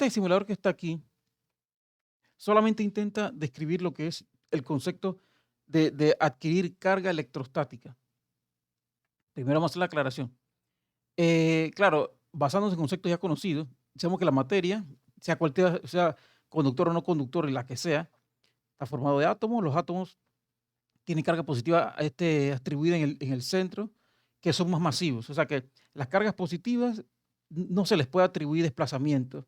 este simulador que está aquí solamente intenta describir lo que es el concepto de adquirir carga electrostática. Primero vamos a hacer la aclaración. Claro, basándose en conceptos ya conocidos, sabemos que la materia, sea cual sea conductor o no conductor, y la que sea, está formado de átomos. Los átomos tienen carga positiva atribuida en el centro, que son más masivos. O sea que las cargas positivas no se les puede atribuir desplazamiento.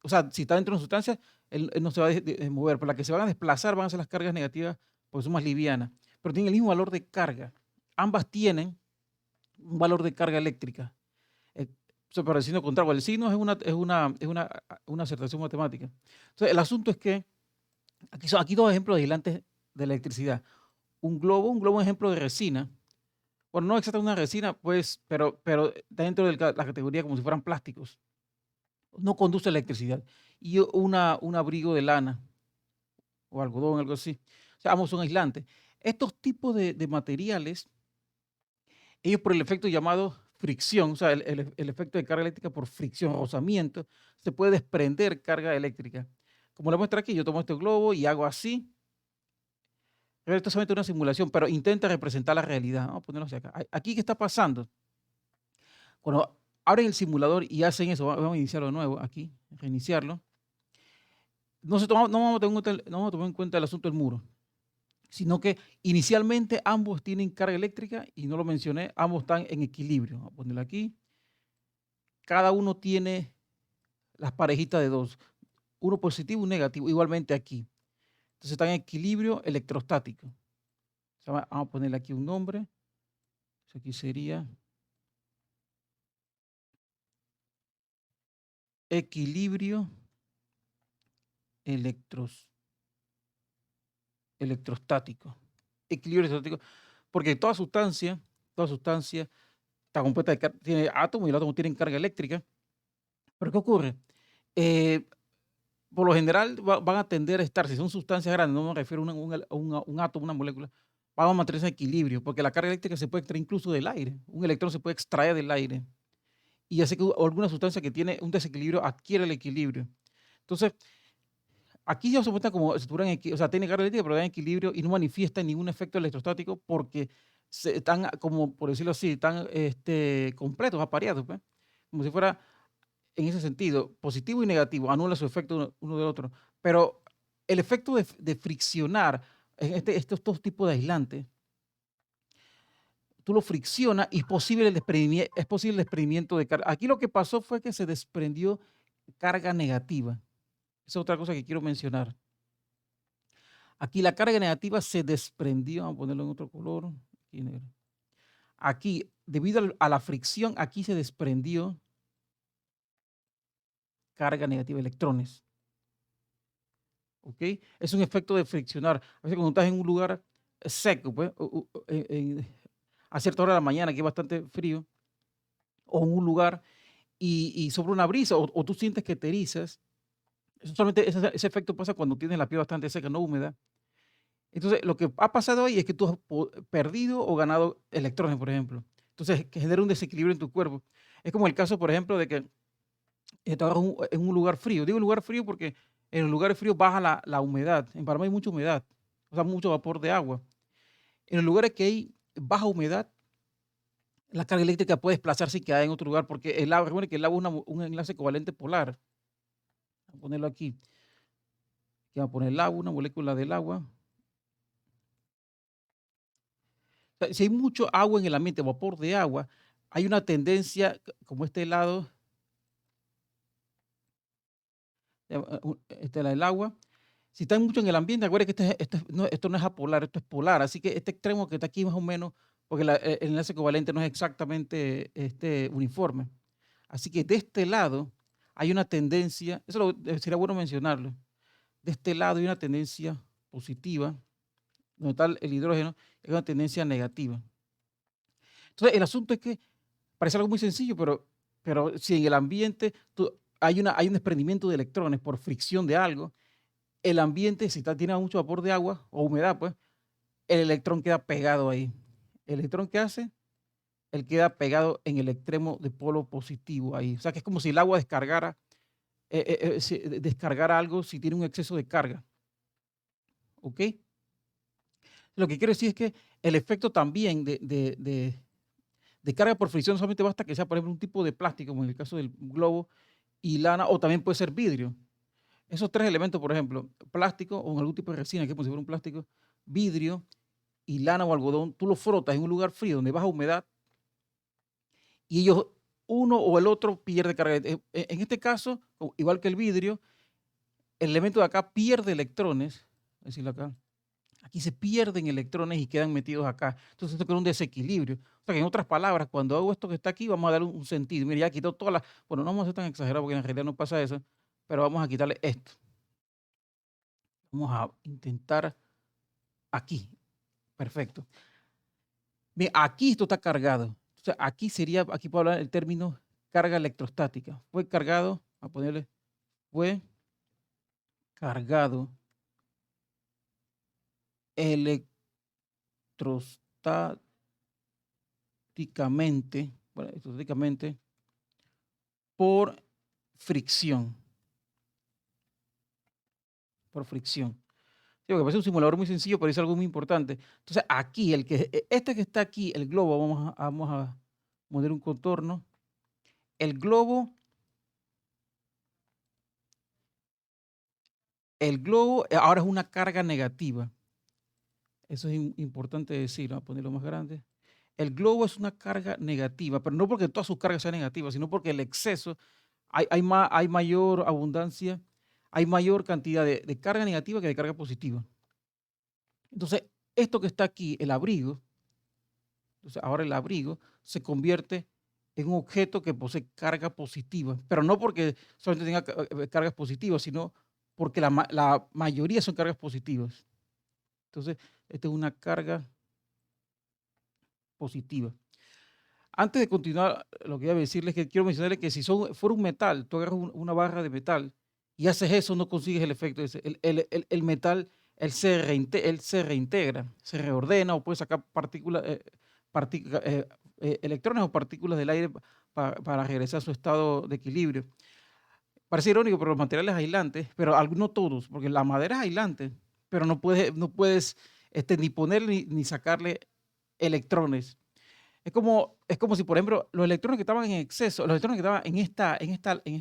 O sea, si está dentro de una sustancia, él no se va a mover, pero las que se van a desplazar van a ser las cargas negativas porque son más livianas, pero tienen el mismo valor de carga. Ambas tienen un valor de carga eléctrica. Eh, Pero el signo contrario, el signo es una acertación matemática. Entonces, el asunto es que aquí dos ejemplos de aislantes de electricidad. Un globo ejemplo de resina. Bueno, no exactamente una resina, pues, pero está dentro de la categoría como si fueran plásticos. No conduce electricidad. Y un abrigo de lana o algodón, algo así. O sea, ambos son aislantes. Estos tipos de materiales, ellos por el efecto llamado fricción, o sea, el efecto de carga eléctrica por fricción, rozamiento, se puede desprender carga eléctrica. Como le muestra aquí, yo tomo este globo y hago así. Pero esto es solamente una simulación, pero intenta representar la realidad. Vamos a ponerlo hacia acá. Aquí, ¿qué está pasando? Cuando abren el simulador y hacen eso, vamos a iniciarlo de nuevo aquí, reiniciarlo. No vamos a tomar en cuenta el asunto del muro, sino que inicialmente ambos tienen carga eléctrica y no lo mencioné, ambos están en equilibrio. Vamos a ponerlo aquí. Cada uno tiene las parejitas de dos, uno positivo y un negativo, igualmente aquí. Entonces están en equilibrio electrostático. Vamos a ponerle aquí un nombre. Eso aquí sería equilibrio electros, electrostático. Equilibrio electrostático, porque toda sustancia está compuesta tiene átomos y los átomos tienen carga eléctrica. Pero ¿qué ocurre? Eh, por lo general van a tender a estar, si son sustancias grandes, no me refiero a un átomo, una molécula, van a mantenerse en equilibrio, porque la carga eléctrica se puede extraer incluso del aire. Un electrón se puede extraer del aire y hace que alguna sustancia que tiene un desequilibrio adquiere el equilibrio. Entonces, aquí ya se muestra como si estuvieran o sea, tiene carga eléctrica, pero está en equilibrio y no manifiesta ningún efecto electrostático porque están, como por decirlo así, están completos, apareados, pues, como si fuera en ese sentido, positivo y negativo, anula su efecto uno del otro. Pero el efecto de friccionar en estos dos tipos de aislantes, tú lo friccionas y es posible el desprendimiento de carga. Aquí lo que pasó fue que se desprendió carga negativa. Esa es otra cosa que quiero mencionar. Aquí la carga negativa se desprendió, vamos a ponerlo en otro color. Aquí, negro. Aquí, debido a la fricción, aquí se desprendió carga negativa, electrones. ¿Ok? Es un efecto de friccionar. A veces cuando estás en un lugar seco, pues, a cierta hora de la mañana, que es bastante frío, o en un lugar y sobre una brisa, o tú sientes que te erizas, eso solamente ese efecto pasa cuando tienes la piel bastante seca, no húmeda. Entonces, lo que ha pasado ahí es que tú has perdido o ganado electrones, por ejemplo. Entonces, que genera un desequilibrio en tu cuerpo. Es como el caso, por ejemplo, de que estás en un lugar frío. Digo lugar frío porque en los lugares fríos baja la humedad. En Panamá hay mucha humedad, o sea, mucho vapor de agua. En los lugares que hay baja humedad, la carga eléctrica puede desplazarse y quedar en otro lugar porque el agua, recuerden que el agua es un enlace covalente polar. Voy a ponerlo aquí. Aquí vamos a poner el agua, una molécula del agua. O sea, si hay mucho agua en el ambiente, vapor de agua, hay una tendencia, como este lado, la del agua. Si está mucho en el ambiente, acuérdense que esto no es apolar, esto es polar. Así que este extremo que está aquí más o menos, porque el enlace covalente no es exactamente uniforme. Así que de este lado hay una tendencia, sería bueno mencionarlo, de este lado hay una tendencia positiva, donde está el hidrógeno, hay una tendencia negativa. Entonces, el asunto es que parece algo muy sencillo, pero si en el ambiente hay un desprendimiento de electrones por fricción de algo, el ambiente, si tiene mucho vapor de agua o humedad, pues, el electrón queda pegado ahí. ¿El electrón qué hace? él queda pegado en el extremo de polo positivo ahí. O sea, que es como si el agua descargara, descargara algo si tiene un exceso de carga. ¿Ok? Lo que quiero decir es que el efecto también de carga por fricción solamente basta que sea, por ejemplo, un tipo de plástico, como en el caso del globo, y lana, o también puede ser vidrio. Esos tres elementos, por ejemplo, plástico o algún tipo de resina, que es como si fuera un plástico, vidrio y lana o algodón, tú lo frotas en un lugar frío donde baja humedad y ellos, uno o el otro pierde carga. En este caso, igual que el vidrio, el elemento de acá pierde electrones, es decir, acá, aquí se pierden electrones y quedan metidos acá. Entonces esto crea un desequilibrio. O sea que en otras palabras, cuando hago esto que está aquí, vamos a darle un sentido. Mira, ya quitó todas las, bueno, no vamos a ser tan exagerados porque en realidad no pasa eso, pero vamos a quitarle esto. Vamos a intentar aquí. Perfecto. Bien, aquí esto está cargado. O sea, aquí sería, aquí puedo hablar el término carga electrostática. Fue cargado, a ponerle, fue cargado bueno, electrostáticamente por fricción, por fricción. Sí, porque parece un simulador muy sencillo, pero es algo muy importante. Entonces, aquí, este que está aquí, el globo, vamos a poner un contorno. El globo ahora es una carga negativa. Eso es importante decir, vamos a ponerlo más grande. El globo es una carga negativa, pero no porque todas sus cargas sean negativas, sino porque el exceso, hay mayor abundancia, hay mayor cantidad de carga negativa que de carga positiva. Entonces, esto que está aquí, el abrigo, entonces ahora el abrigo se convierte en un objeto que posee carga positiva, pero no porque solamente tenga cargas positivas, sino porque la mayoría son cargas positivas. Entonces, esta es una carga positiva. Antes de continuar, lo que iba a decirles es que quiero mencionarles que si fuera un metal, tú agarras una barra de metal y haces eso, no consigues el efecto ese. El metal, él se reintegra, se reordena o puede sacar partículas, electrones o partículas del aire para regresar a su estado de equilibrio. Parece irónico, pero los materiales aislantes, pero no todos, porque la madera es aislante, pero no puedes ni ponerle ni sacarle electrones. Es como si, por ejemplo, los electrones que estaban en exceso, los electrones que estaban en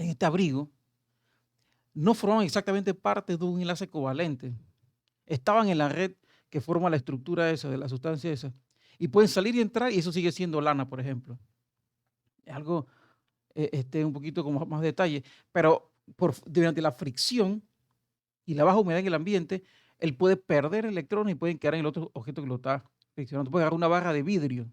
este abrigo, no formaban exactamente parte de un enlace covalente. Estaban en la red que forma la estructura esa, de la sustancia esa. Y pueden salir y entrar y eso sigue siendo lana, por ejemplo. Es algo, un poquito con más detalle. Pero durante la fricción y la baja humedad en el ambiente, él puede perder electrones y pueden quedar en el otro objeto que lo está friccionando. Puede agarrar una barra de vidrio,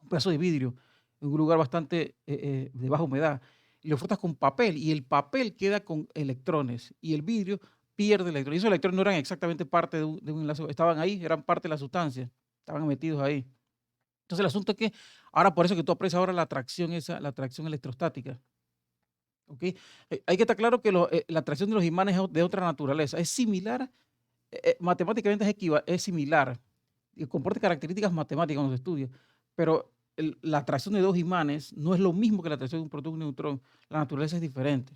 un pedazo de vidrio en un lugar bastante de baja humedad y lo frotas con papel y el papel queda con electrones y el vidrio pierde electrones. Y esos electrones no eran exactamente parte de un enlace, estaban ahí, eran parte de la sustancia, estaban metidos ahí. Entonces el asunto es que ahora por eso que tú aprecias ahora la atracción electrostática. ¿Ok? Hay que estar claro que la atracción de los imanes es de otra naturaleza. Es similar, matemáticamente es similar y comporta características matemáticas cuando se estudia, pero la atracción de dos imanes no es lo mismo que la atracción de un protón y un neutrón. La naturaleza es diferente.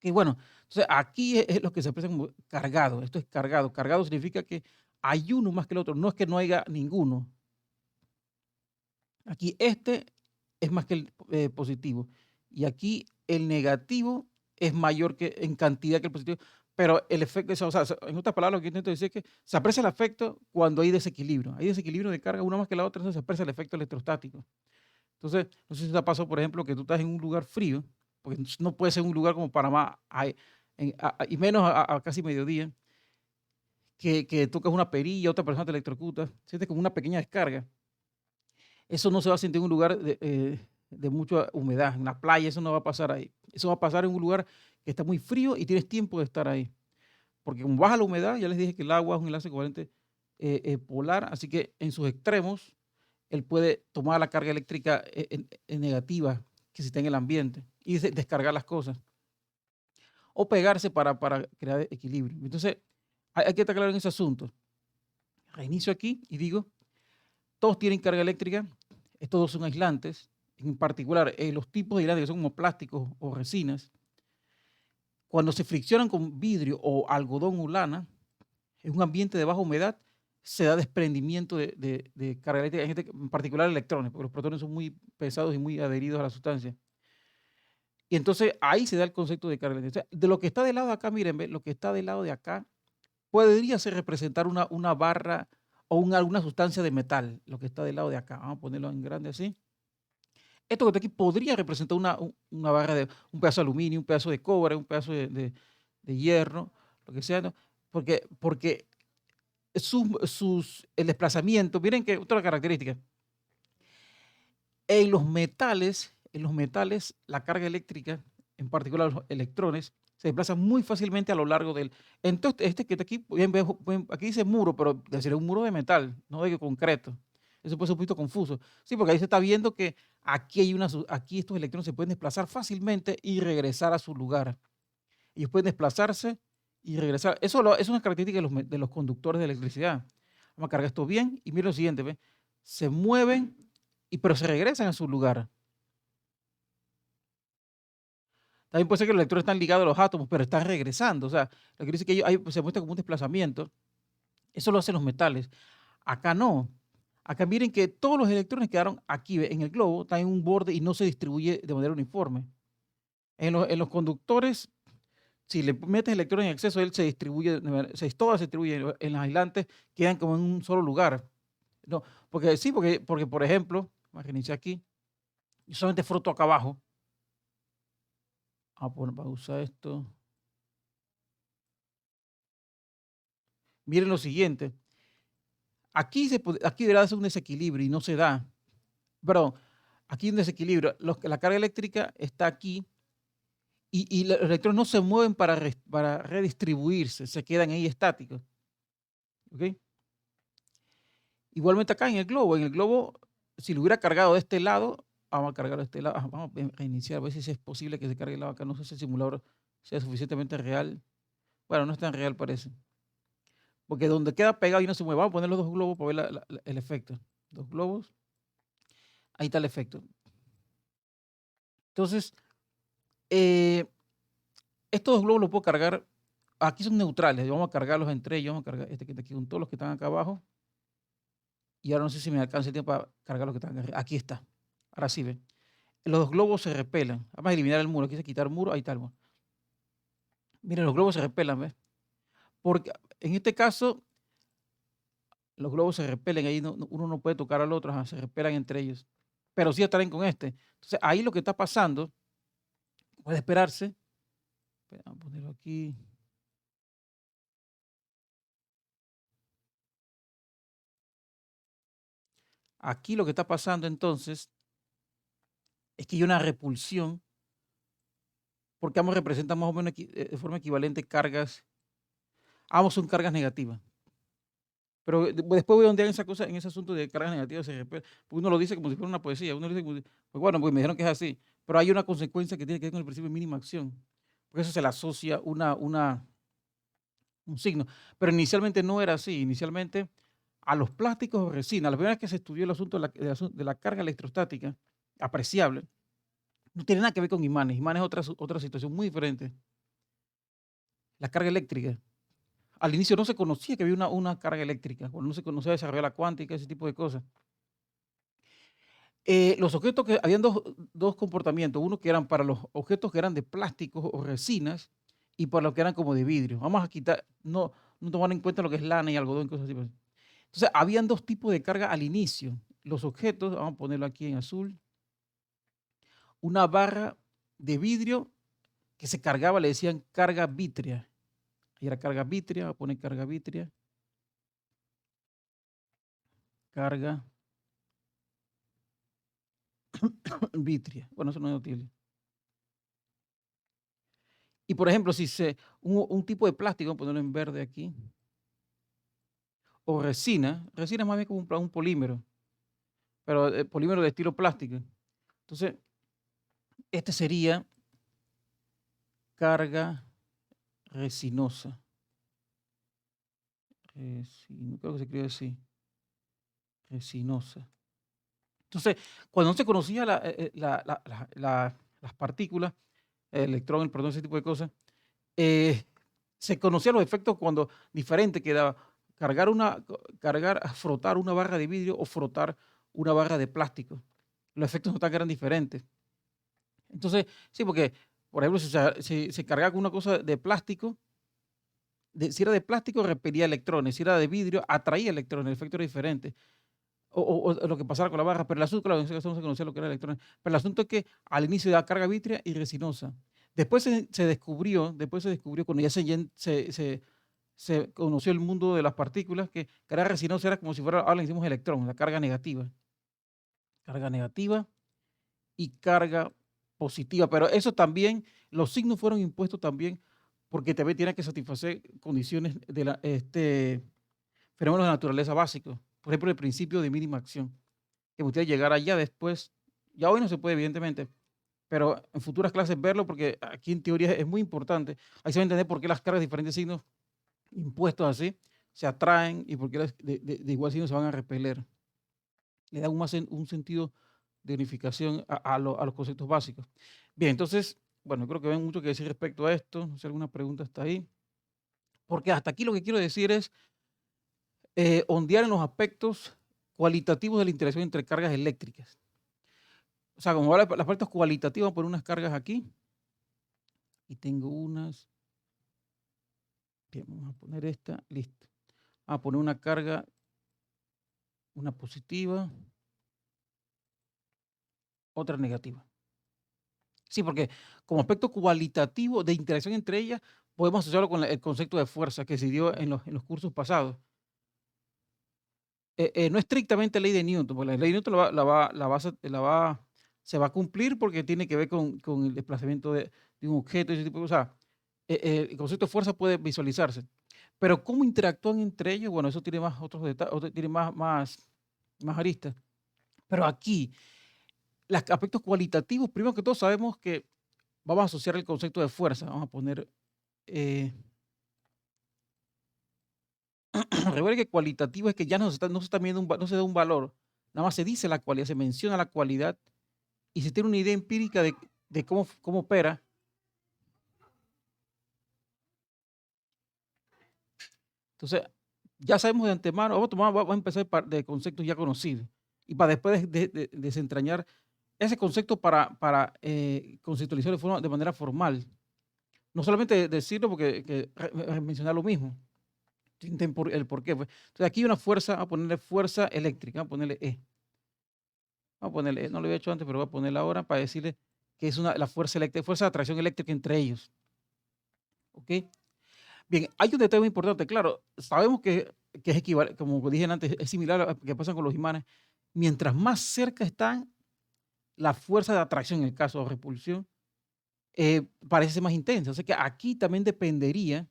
Y bueno, entonces aquí es lo que se expresa como cargado. Esto es cargado. Cargado significa que hay uno más que el otro. No es que no haya ninguno. Aquí este es más que el positivo. Y aquí el negativo es mayor que en cantidad que el positivo. Pero el efecto, o sea, en otras palabras, lo que intento decir es que se aprecia el efecto cuando hay desequilibrio. Hay desequilibrio de carga una más que la otra, entonces se aprecia el efecto electrostático. Entonces, no sé si te ha pasado, por ejemplo, que tú estás en un lugar frío, porque no puede ser un lugar como Panamá, y menos a casi mediodía, que tocas una perilla, otra persona te electrocuta, sientes como una pequeña descarga. Eso no se va a sentir en un lugar de mucha humedad, en la playa, eso no va a pasar ahí. Eso va a pasar en un lugar que está muy frío y tienes tiempo de estar ahí. Porque como baja la humedad, ya les dije que el agua es un enlace covalente polar, así que en sus extremos él puede tomar la carga eléctrica en negativa que está en el ambiente y descargar las cosas o pegarse para crear equilibrio. Entonces, hay que estar claro en ese asunto. Reinicio aquí y digo, todos tienen carga eléctrica, estos dos son aislantes, en particular los tipos de aislantes que son como plásticos o resinas, cuando se friccionan con vidrio o algodón o lana, en un ambiente de baja humedad, se da desprendimiento de carga eléctrica, en particular electrones, porque los protones son muy pesados y muy adheridos a la sustancia. Y entonces ahí se da el concepto de carga eléctrica. O sea, de lo que está del lado de acá, miren, lo que está del lado de acá podría ser representar una barra o alguna sustancia de metal, lo que está del lado de acá. Vamos a ponerlo en grande así. Esto que está aquí podría representar una barra de un pedazo de aluminio, un pedazo de cobre, un pedazo de hierro, lo que sea, ¿no? Porque el desplazamiento, miren que otra característica, en los metales, la carga eléctrica, en particular los electrones, se desplazan muy fácilmente a lo largo del. Entonces, este que está aquí, aquí dice muro, pero decir un muro de metal, no de concreto. Eso puede ser un poquito confuso. Sí, porque ahí se está viendo que aquí estos electrones se pueden desplazar fácilmente y regresar a su lugar. Ellos pueden desplazarse y regresar. Eso es una característica de los conductores de electricidad. Vamos a cargar esto bien y miren lo siguiente, ¿ve? Se mueven, pero se regresan a su lugar. También puede ser que los electrones están ligados a los átomos, pero están regresando. O sea, lo que dice que se muestra como un desplazamiento. Eso lo hacen los metales. Acá no. Acá miren que todos los electrones quedaron aquí, ¿ve? En el globo, están en un borde y no se distribuye de manera uniforme. En los conductores, si le metes electrones en exceso, él se distribuye, todas se distribuyen. En los aislantes quedan como en un solo lugar. No, porque sí, porque por ejemplo, vamos a iniciar aquí, yo solamente froto acá abajo. Vamos a poner pausa esto. Miren lo siguiente. Aquí debería ser un desequilibrio y no se da. Perdón, aquí hay un desequilibrio. La carga eléctrica está aquí y los electrones no se mueven para redistribuirse, se quedan ahí estáticos. ¿Ok? Igualmente acá en el globo, si lo hubiera cargado de este lado, vamos a cargarlo de este lado, vamos a reiniciar, a ver si es posible que se cargue el lado acá. No sé si el simulador sea suficientemente real. Bueno, no es tan real parece. Porque donde queda pegado y no se mueve, vamos a poner los dos globos para ver el efecto. Dos globos, ahí está el efecto. Entonces, eh, estos dos globos los puedo cargar, aquí son neutrales, vamos a cargarlos entre ellos, vamos a cargar este que está aquí con todos los que están acá abajo. Y ahora no sé si me alcanza el tiempo para cargar los que están acá arriba. Aquí está. Ahora sí, ven. Los dos globos se repelan. Vamos a eliminar el muro. Aquí se quitar el muro, ahí está el muro. Miren, los globos se repelan, ¿ves? Porque en este caso, los globos se repelen, ahí uno no puede tocar al otro, se repelan entre ellos. Pero sí estarán con este. Entonces, ahí lo que está pasando, puede esperarse. Vamos a ponerlo aquí. Aquí lo que está pasando entonces es que hay una repulsión, porque ambos representan más o menos de forma equivalente cargas, ambos son cargas negativas. Pero después voy a ondear esa cosa, en ese asunto de cargas negativas, porque uno lo dice como si fuera una poesía, uno dice pues bueno, pues me dijeron que es así, pero hay una consecuencia que tiene que ver con el principio de mínima acción, por eso se le asocia un signo, pero inicialmente no era así, inicialmente a los plásticos o resina, la primera vez que se estudió el asunto de la carga electrostática apreciable, no tiene nada que ver con imanes, imanes es otra situación muy diferente. La carga eléctrica, al inicio no se conocía que había una carga eléctrica, o no se conocía desarrollar la cuántica, ese tipo de cosas. Los objetos que habían dos comportamientos, uno que eran para los objetos que eran de plásticos o resinas y para los que eran como de vidrio. Vamos a quitar, no tomar en cuenta lo que es lana y algodón y cosas así, pues. Entonces, habían dos tipos de carga al inicio. Los objetos, vamos a ponerlo aquí en azul, una barra de vidrio que se cargaba, le decían carga vítrea. Ahí era carga vítrea, voy a poner carga vítrea, carga vítrea. Bueno, eso no es útil. Y por ejemplo, si un tipo de plástico, vamos a ponerlo en verde aquí, o resina es más bien como un polímero, pero polímero de estilo plástico. Entonces, este sería carga resinosa. Creo que se escribe así. resinosa. Entonces, cuando no se conocía las partículas, el electrón, el protón, ese tipo de cosas, eh, se conocían los efectos cuando diferente quedaba frotar una barra de vidrio o frotar una barra de plástico. Los efectos notaban que eran diferentes. Entonces, sí, porque, por ejemplo, si se cargaba con una cosa de plástico, si era de plástico, repelía electrones, si era de vidrio, atraía electrones, el efecto era diferente. O lo que pasara con la barra, pero el asunto, claro, en ese caso no se conocía lo que era electrones, pero el asunto es que al inicio era carga vítrea y resinosa. Después se descubrió cuando ya se conoció el mundo de las partículas, que carga resinosa era como si fuera, ahora le decimos electrón, la carga negativa y carga positiva, pero eso también, los signos fueron impuestos también porque también tiene que satisfacer condiciones de fenómenos de naturaleza básicos. Por ejemplo, el principio de mínima acción, que usted llegar allá después, ya hoy no se puede, evidentemente, pero en futuras clases verlo, porque aquí en teoría es muy importante. Ahí se va a entender por qué las cargas de diferentes signos impuestos así se atraen y por qué de igual signo se van a repeler. Le da un sentido de unificación a los conceptos básicos. Bien, entonces, bueno, creo que hay mucho que decir respecto a esto. No sé si alguna pregunta está ahí. Porque hasta aquí lo que quiero decir es ondear en los aspectos cualitativos de la interacción entre cargas eléctricas. O sea, como las partes cualitativas, voy a poner unas cargas aquí. Y tengo unas. Bien, vamos a poner esta. Listo. Vamos a poner una carga, una positiva, otra negativa. Sí, porque como aspecto cualitativo de interacción entre ellas, podemos asociarlo con el concepto de fuerza que se dio en los cursos pasados. No estrictamente ley de Newton, porque la ley de Newton se va a cumplir porque tiene que ver con el desplazamiento de un objeto y ese tipo de cosas. El concepto de fuerza puede visualizarse, pero cómo interactúan entre ellos, bueno, eso tiene más otros detalles, tiene más aristas. Pero aquí, los aspectos cualitativos, primero que todo sabemos que vamos a asociar el concepto de fuerza. Vamos a poner, recuerden que cualitativo es que ya no se está midiendo no se da un valor, nada más se dice la cualidad, se menciona la cualidad y se tiene una idea empírica de cómo opera. Entonces, ya sabemos de antemano, vamos a empezar de conceptos ya conocidos y para después desentrañar ese concepto para conceptualizar de manera formal. No solamente decirlo porque mencionar lo mismo, el por qué. Pues. Entonces, aquí hay una fuerza, vamos a ponerle fuerza eléctrica, vamos a ponerle E. Vamos a ponerle, no lo había hecho antes, pero voy a ponerla ahora para decirle que es la fuerza eléctrica, fuerza de atracción eléctrica entre ellos. ¿Ok? Bien, hay un detalle muy importante. Claro, sabemos que es equivalente, como dije antes, es similar a lo que pasa con los imanes. Mientras más cerca están, la fuerza de atracción, en el caso de repulsión, parece ser más intensa. O sea que aquí también dependería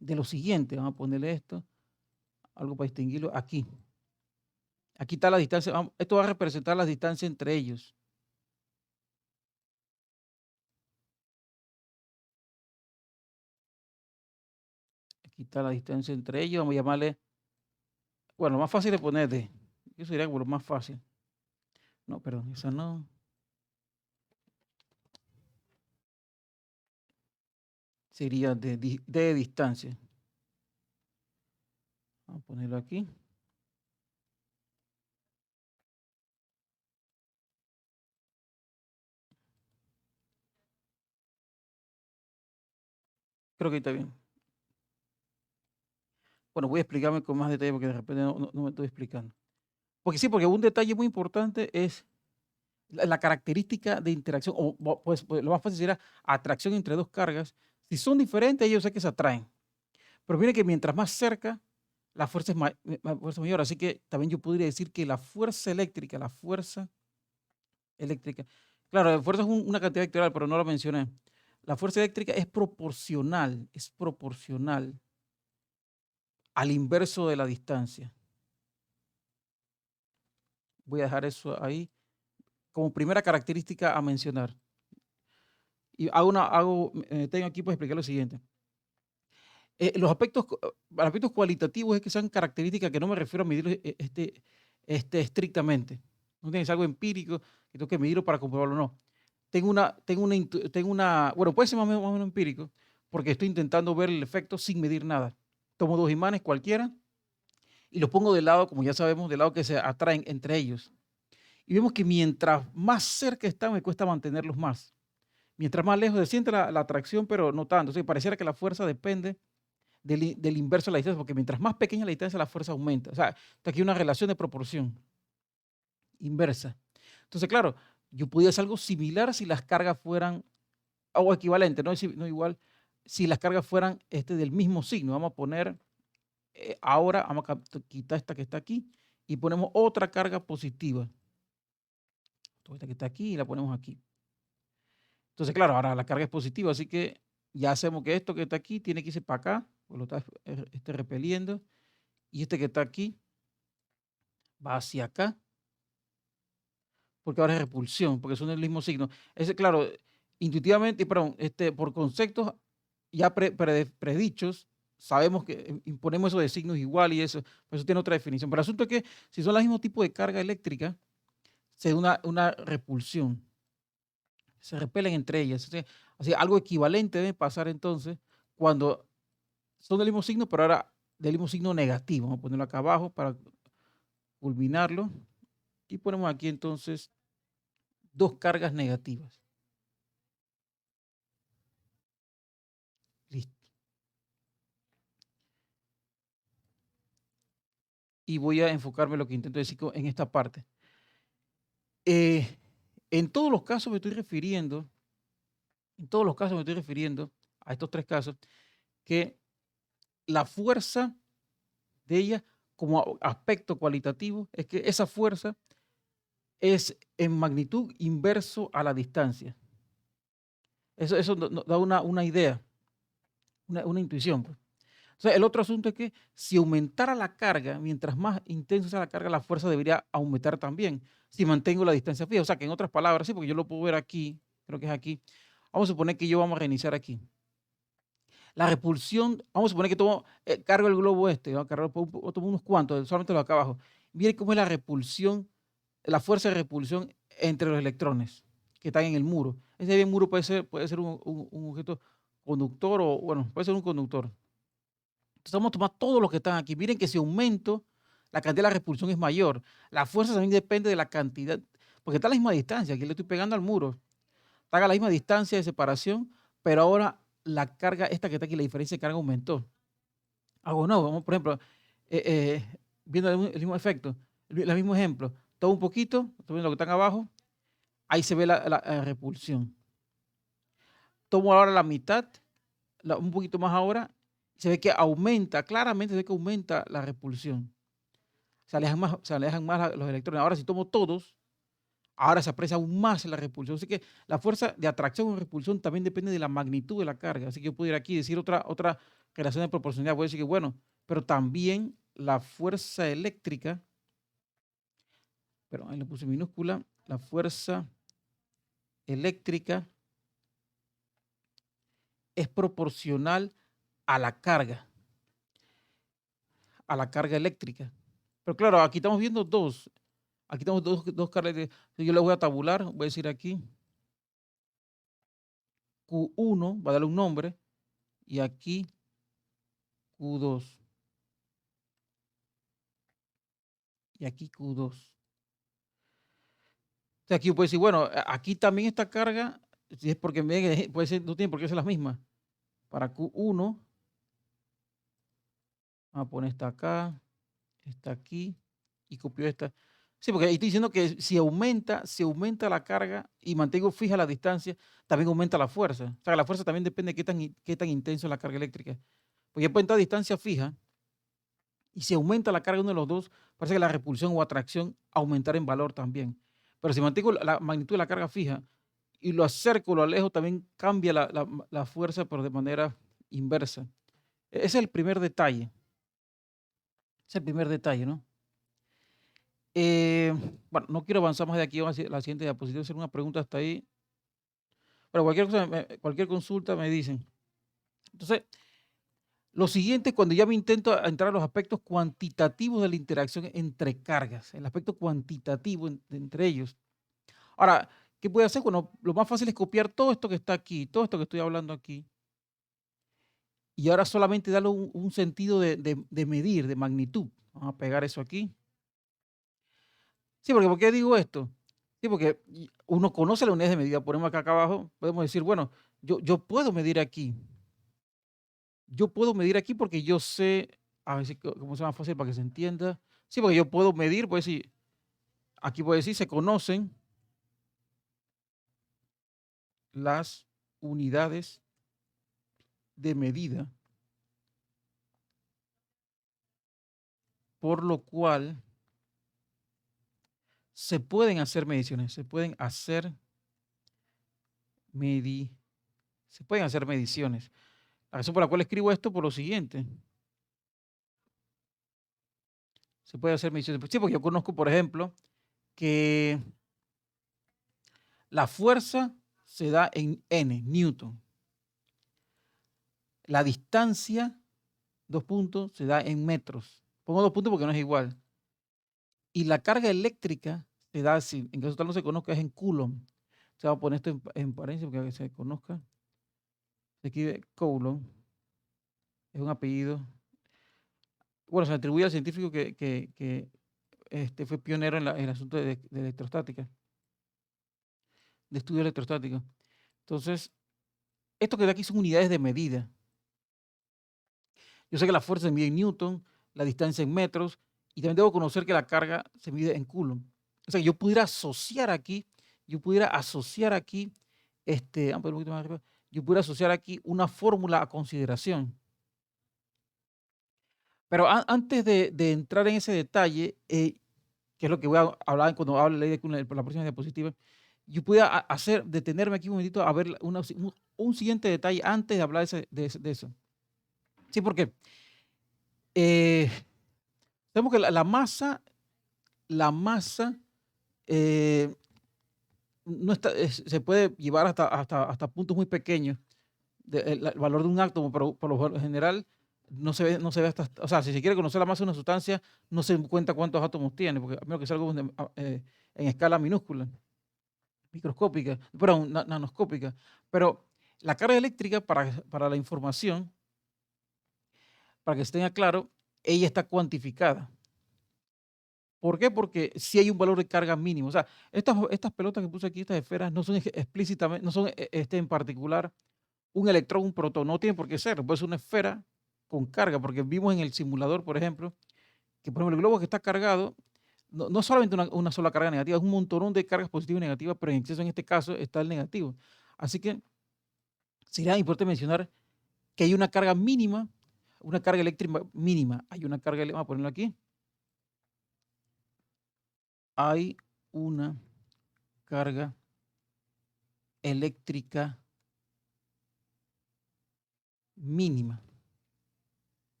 de lo siguiente. Vamos a ponerle esto, algo para distinguirlo. Aquí. Aquí está la distancia. Esto va a representar la distancia entre ellos. Aquí está la distancia entre ellos. Vamos a llamarle, bueno, lo más fácil de poner D. Eso sería como lo más fácil. No, perdón, esa no. Sería de distancia. Vamos a ponerlo aquí. Creo que está bien. Bueno, voy a explicarme con más detalle porque de repente no me estoy explicando. Porque sí, porque un detalle muy importante es la característica de interacción, pues lo más fácil sería atracción entre dos cargas. Si son diferentes, ellos sé que se atraen. Pero mire que mientras más cerca, la fuerza es fuerza mayor. Así que también yo podría decir que la fuerza eléctrica, claro, la fuerza es una cantidad vectorial, pero no lo mencioné. La fuerza eléctrica es proporcional al inverso de la distancia. Voy a dejar eso ahí como primera característica a mencionar. Y tengo aquí para explicar lo siguiente. Los aspectos cualitativos es que sean características que no me refiero a medir estrictamente. No tienes algo empírico que tengo que medirlo para comprobarlo, no. Bueno, puede ser más o menos empírico, porque estoy intentando ver el efecto sin medir nada. Tomo dos imanes cualquiera y los pongo de lado, como ya sabemos, de lado que se atraen entre ellos. Y vemos que mientras más cerca están, me cuesta mantenerlos más. Mientras más lejos se siente la atracción, pero no tanto. O sea, pareciera que la fuerza depende del inverso de la distancia, porque mientras más pequeña la distancia, la fuerza aumenta. O sea, está aquí una relación de proporción inversa. Entonces, claro, yo podía hacer algo similar si las cargas fueran, o equivalente, no igual, si las cargas fueran del mismo signo. Vamos a poner, ahora, vamos a quitar esta que está aquí y ponemos otra carga positiva. Esta que está aquí y la ponemos aquí. Entonces, claro, ahora la carga es positiva, así que ya hacemos que esto que está aquí tiene que irse para acá, pues lo está repeliendo, y este que está aquí va hacia acá, porque ahora es repulsión, porque son del mismo signo. Ese, claro, intuitivamente, perdón, por conceptos ya predichos, sabemos que imponemos eso de signos igual y eso tiene otra definición. Pero el asunto es que si son el mismo tipo de carga eléctrica, se da una repulsión. Se repelen entre ellas. Así, algo equivalente debe pasar entonces cuando son del mismo signo, pero ahora del mismo signo negativo. Vamos a ponerlo acá abajo para culminarlo. Y ponemos aquí entonces dos cargas negativas. Listo. Y voy a enfocarme en lo que intento decir en esta parte. En todos los casos me estoy refiriendo, a estos tres casos, que la fuerza de ella como aspecto cualitativo es que esa fuerza es en magnitud inverso a la distancia. Eso nos da una idea, una intuición, pues. O sea, el otro asunto es que si aumentara la carga, mientras más intensa sea la carga, la fuerza debería aumentar también, si mantengo la distancia fija. O sea, que en otras palabras, sí, porque yo lo puedo ver aquí, creo que es aquí. Vamos a suponer que vamos a reiniciar aquí. La repulsión, vamos a suponer que cargo el globo ¿no? Cargo tomo unos cuantos, solamente los de acá abajo. Mire cómo es la repulsión, la fuerza de repulsión entre los electrones que están en el muro. Ese muro puede ser un objeto conductor o, bueno, puede ser un conductor. Entonces vamos a tomar todos los que están aquí. Miren que si aumento, la cantidad de la repulsión es mayor. La fuerza también depende de la cantidad, porque está a la misma distancia. Aquí le estoy pegando al muro. Está a la misma distancia de separación, pero ahora la carga, esta que está aquí, la diferencia de carga aumentó. Hago no, vamos, por ejemplo, viendo el mismo efecto, el mismo ejemplo. Todo un poquito, estoy viendo lo que están abajo, ahí se ve la repulsión. Tomo ahora la mitad, un poquito más ahora, se ve que aumenta, claramente se ve que aumenta la repulsión. Se alejan más los electrones. Ahora, si tomo todos, ahora se aprecia aún más la repulsión. Así que la fuerza de atracción o repulsión también depende de la magnitud de la carga. Así que yo puedo ir aquí y decir otra relación de proporcionalidad. Voy a decir que, bueno, pero también la fuerza eléctrica, pero ahí le puse minúscula, la fuerza eléctrica es proporcional a la carga eléctrica. Pero claro, aquí estamos viendo dos. Aquí tenemos dos cargas. Yo le voy a tabular, voy a decir aquí Q1, va a darle un nombre, y aquí Q2. Y aquí Q2. O sea, aquí yo puedo decir, bueno, aquí también esta carga, si es porque puede ser, no tiene por qué ser las mismas. Para Q1, vamos a poner esta acá, esta aquí, y copio esta. Sí, porque ahí estoy diciendo que si aumenta la carga y mantengo fija la distancia, también aumenta la fuerza. O sea, la fuerza también depende de qué tan intenso es la carga eléctrica. Porque puede estar a distancia fija, y si aumenta la carga de uno de los dos, parece que la repulsión o atracción aumentará en valor también. Pero si mantengo la magnitud de la carga fija y lo acerco, lo alejo, también cambia la fuerza, pero de manera inversa. Ese es el primer detalle. Ese es el primer detalle, ¿no? Bueno, no quiero avanzar más de aquí a la siguiente diapositiva, hacer una pregunta hasta ahí. Pero cualquier consulta me dicen. Entonces, Lo siguiente es cuando ya me intento entrar a los aspectos cuantitativos de la interacción entre cargas, el aspecto cuantitativo entre ellos. Ahora, ¿qué puede hacer? Bueno, lo más fácil es copiar todo esto que está aquí, todo esto que estoy hablando aquí, y ahora solamente darle un sentido de medir, de magnitud. Vamos a pegar eso aquí. Sí, porque ¿por qué digo esto? Sí, porque uno conoce la unidad de medida, ponemos acá abajo, podemos decir, bueno, yo puedo medir aquí. Yo puedo medir aquí porque yo sé, a ver si cómo sea más fácil para que se entienda. Sí, porque yo puedo medir, pues sí, aquí puedo decir, se conocen las unidades de medida, por lo cual se pueden hacer mediciones, medi, se pueden hacer mediciones. La razón por la cual escribo esto por lo siguiente. Se puede hacer mediciones. Sí, porque yo conozco, por ejemplo, que la fuerza se da en N, Newton. La distancia, 2 puntos, se da en metros. Pongo 2 puntos porque no es igual. Y la carga eléctrica se da así. En caso tal no se conozca, es en Coulomb. Se va a poner esto en paréntesis porque se conozca. Se escribe Coulomb. Es un apellido. Bueno, se atribuye al científico que fue pionero en el asunto de electrostática, de estudio electrostático. Entonces, esto que de aquí son unidades de medida. Yo sé que la fuerza se mide en Newton, la distancia en metros, y también debo conocer que la carga se mide en Coulomb. O sea, yo pudiera asociar aquí, vamos a ver un poquito más arriba, yo pudiera asociar aquí una fórmula a consideración. Pero antes de entrar en ese detalle, que es lo que voy a hablar cuando hable de la próxima diapositiva, yo pudiera detenerme aquí un momentito a ver un siguiente detalle antes de hablar de eso. Sí, porque sabemos que la masa eh, no está, se puede llevar hasta puntos muy pequeños, el valor de un átomo, pero por lo general no se ve hasta, o sea, si se quiere conocer la masa de una sustancia, no se cuenta cuántos átomos tiene, porque a menos que sea algo en escala minúscula, microscópica, perdón, nanoscópica. Pero la carga eléctrica, para la información, para que se tenga claro, ella está cuantificada. ¿Por qué? Porque sí hay un valor de carga mínimo. O sea, estas pelotas que puse aquí, estas esferas, no son explícitamente, no son en particular un electrón, un protón, no tiene por qué ser, puede ser una esfera con carga, porque vimos en el simulador, por ejemplo, que por ejemplo el globo que está cargado, no solamente una sola carga negativa, es un montón de cargas positivas y negativas, pero en exceso en este caso está el negativo. Así que sería importante mencionar que hay una carga mínima, una carga eléctrica mínima. Hay una carga, vamos a ponerlo aquí. Hay una carga eléctrica mínima.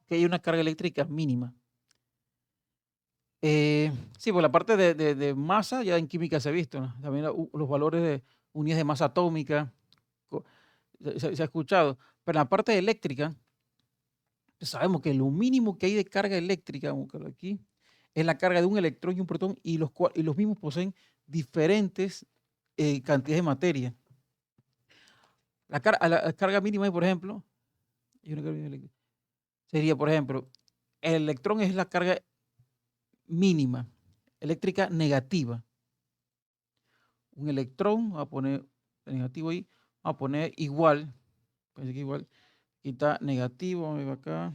Que hay una carga eléctrica mínima. Sí, por la parte de masa ya en química se ha visto, ¿no? También los valores de unidades de masa atómica se ha escuchado. Pero en la parte eléctrica, sabemos que lo mínimo que hay de carga eléctrica, vamos a buscarlo aquí, es la carga de un electrón y un protón, y los mismos poseen diferentes cantidades de materia. La carga mínima, por ejemplo, sería, por ejemplo, el electrón es la carga mínima, eléctrica negativa. Un electrón, voy a poner el negativo ahí, vamos a poner igual, parece que igual, aquí está negativo, vamos a ver acá,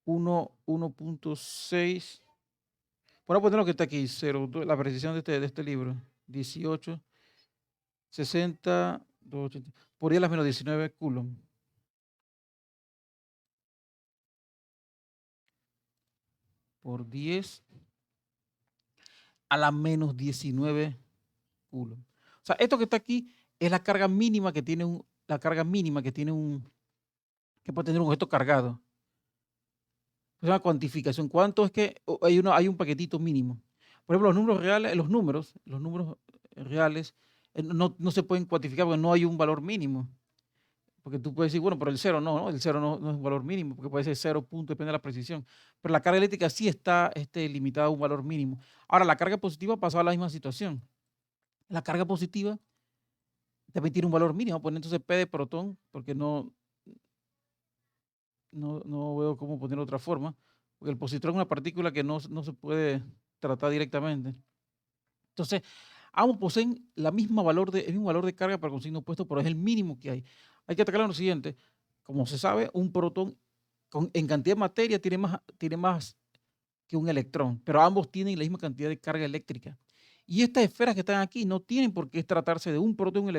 1.6, voy a poner lo que está aquí, 0, la precisión de este libro, 18, 60, 280, por 10 a las menos 19 coulomb. Por 10 a la menos 19 coulomb. O sea, esto que está aquí es la carga mínima que tiene que puede tener un objeto cargado. Es una cuantificación. ¿Cuánto es que hay un paquetito mínimo? Por ejemplo, los números reales, los números reales no se pueden cuantificar porque no hay un valor mínimo. Porque tú puedes decir, bueno, pero el cero no, ¿no? El cero no es un valor mínimo, porque puede ser 0 punto, depende de la precisión. Pero la carga eléctrica sí está limitada a un valor mínimo. Ahora, la carga positiva pasó a la misma situación. La carga positiva también tiene un valor mínimo, pues entonces P de protón, porque no veo cómo ponerlo de otra forma, porque el positrón es una partícula que no se puede tratar directamente. Entonces, ambos poseen el mismo valor de carga para con signo opuesto, pero es el mínimo que hay. Hay que atacar lo siguiente. Como se sabe, un protón en cantidad de materia tiene más que un electrón, pero ambos tienen la misma cantidad de carga eléctrica. Y estas esferas que están aquí no tienen por qué tratarse de un protón y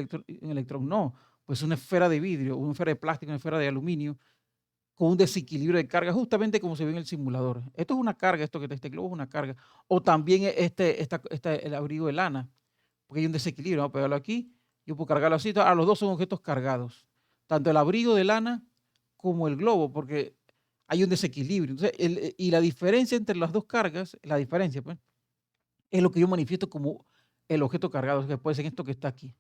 un electrón, no. Pues una esfera de vidrio, una esfera de plástico, una esfera de aluminio, con un desequilibrio de carga, justamente como se ve en el simulador. Esto es una carga, esto que está este globo es una carga. O también el abrigo de lana, porque hay un desequilibrio. Vamos a pegarlo aquí, yo puedo cargarlo así. Los dos son objetos cargados, tanto el abrigo de lana como el globo, porque hay un desequilibrio. Entonces, y la diferencia entre las dos cargas, la diferencia, pues, es lo que yo manifiesto como el objeto cargado, que puede ser esto que está aquí.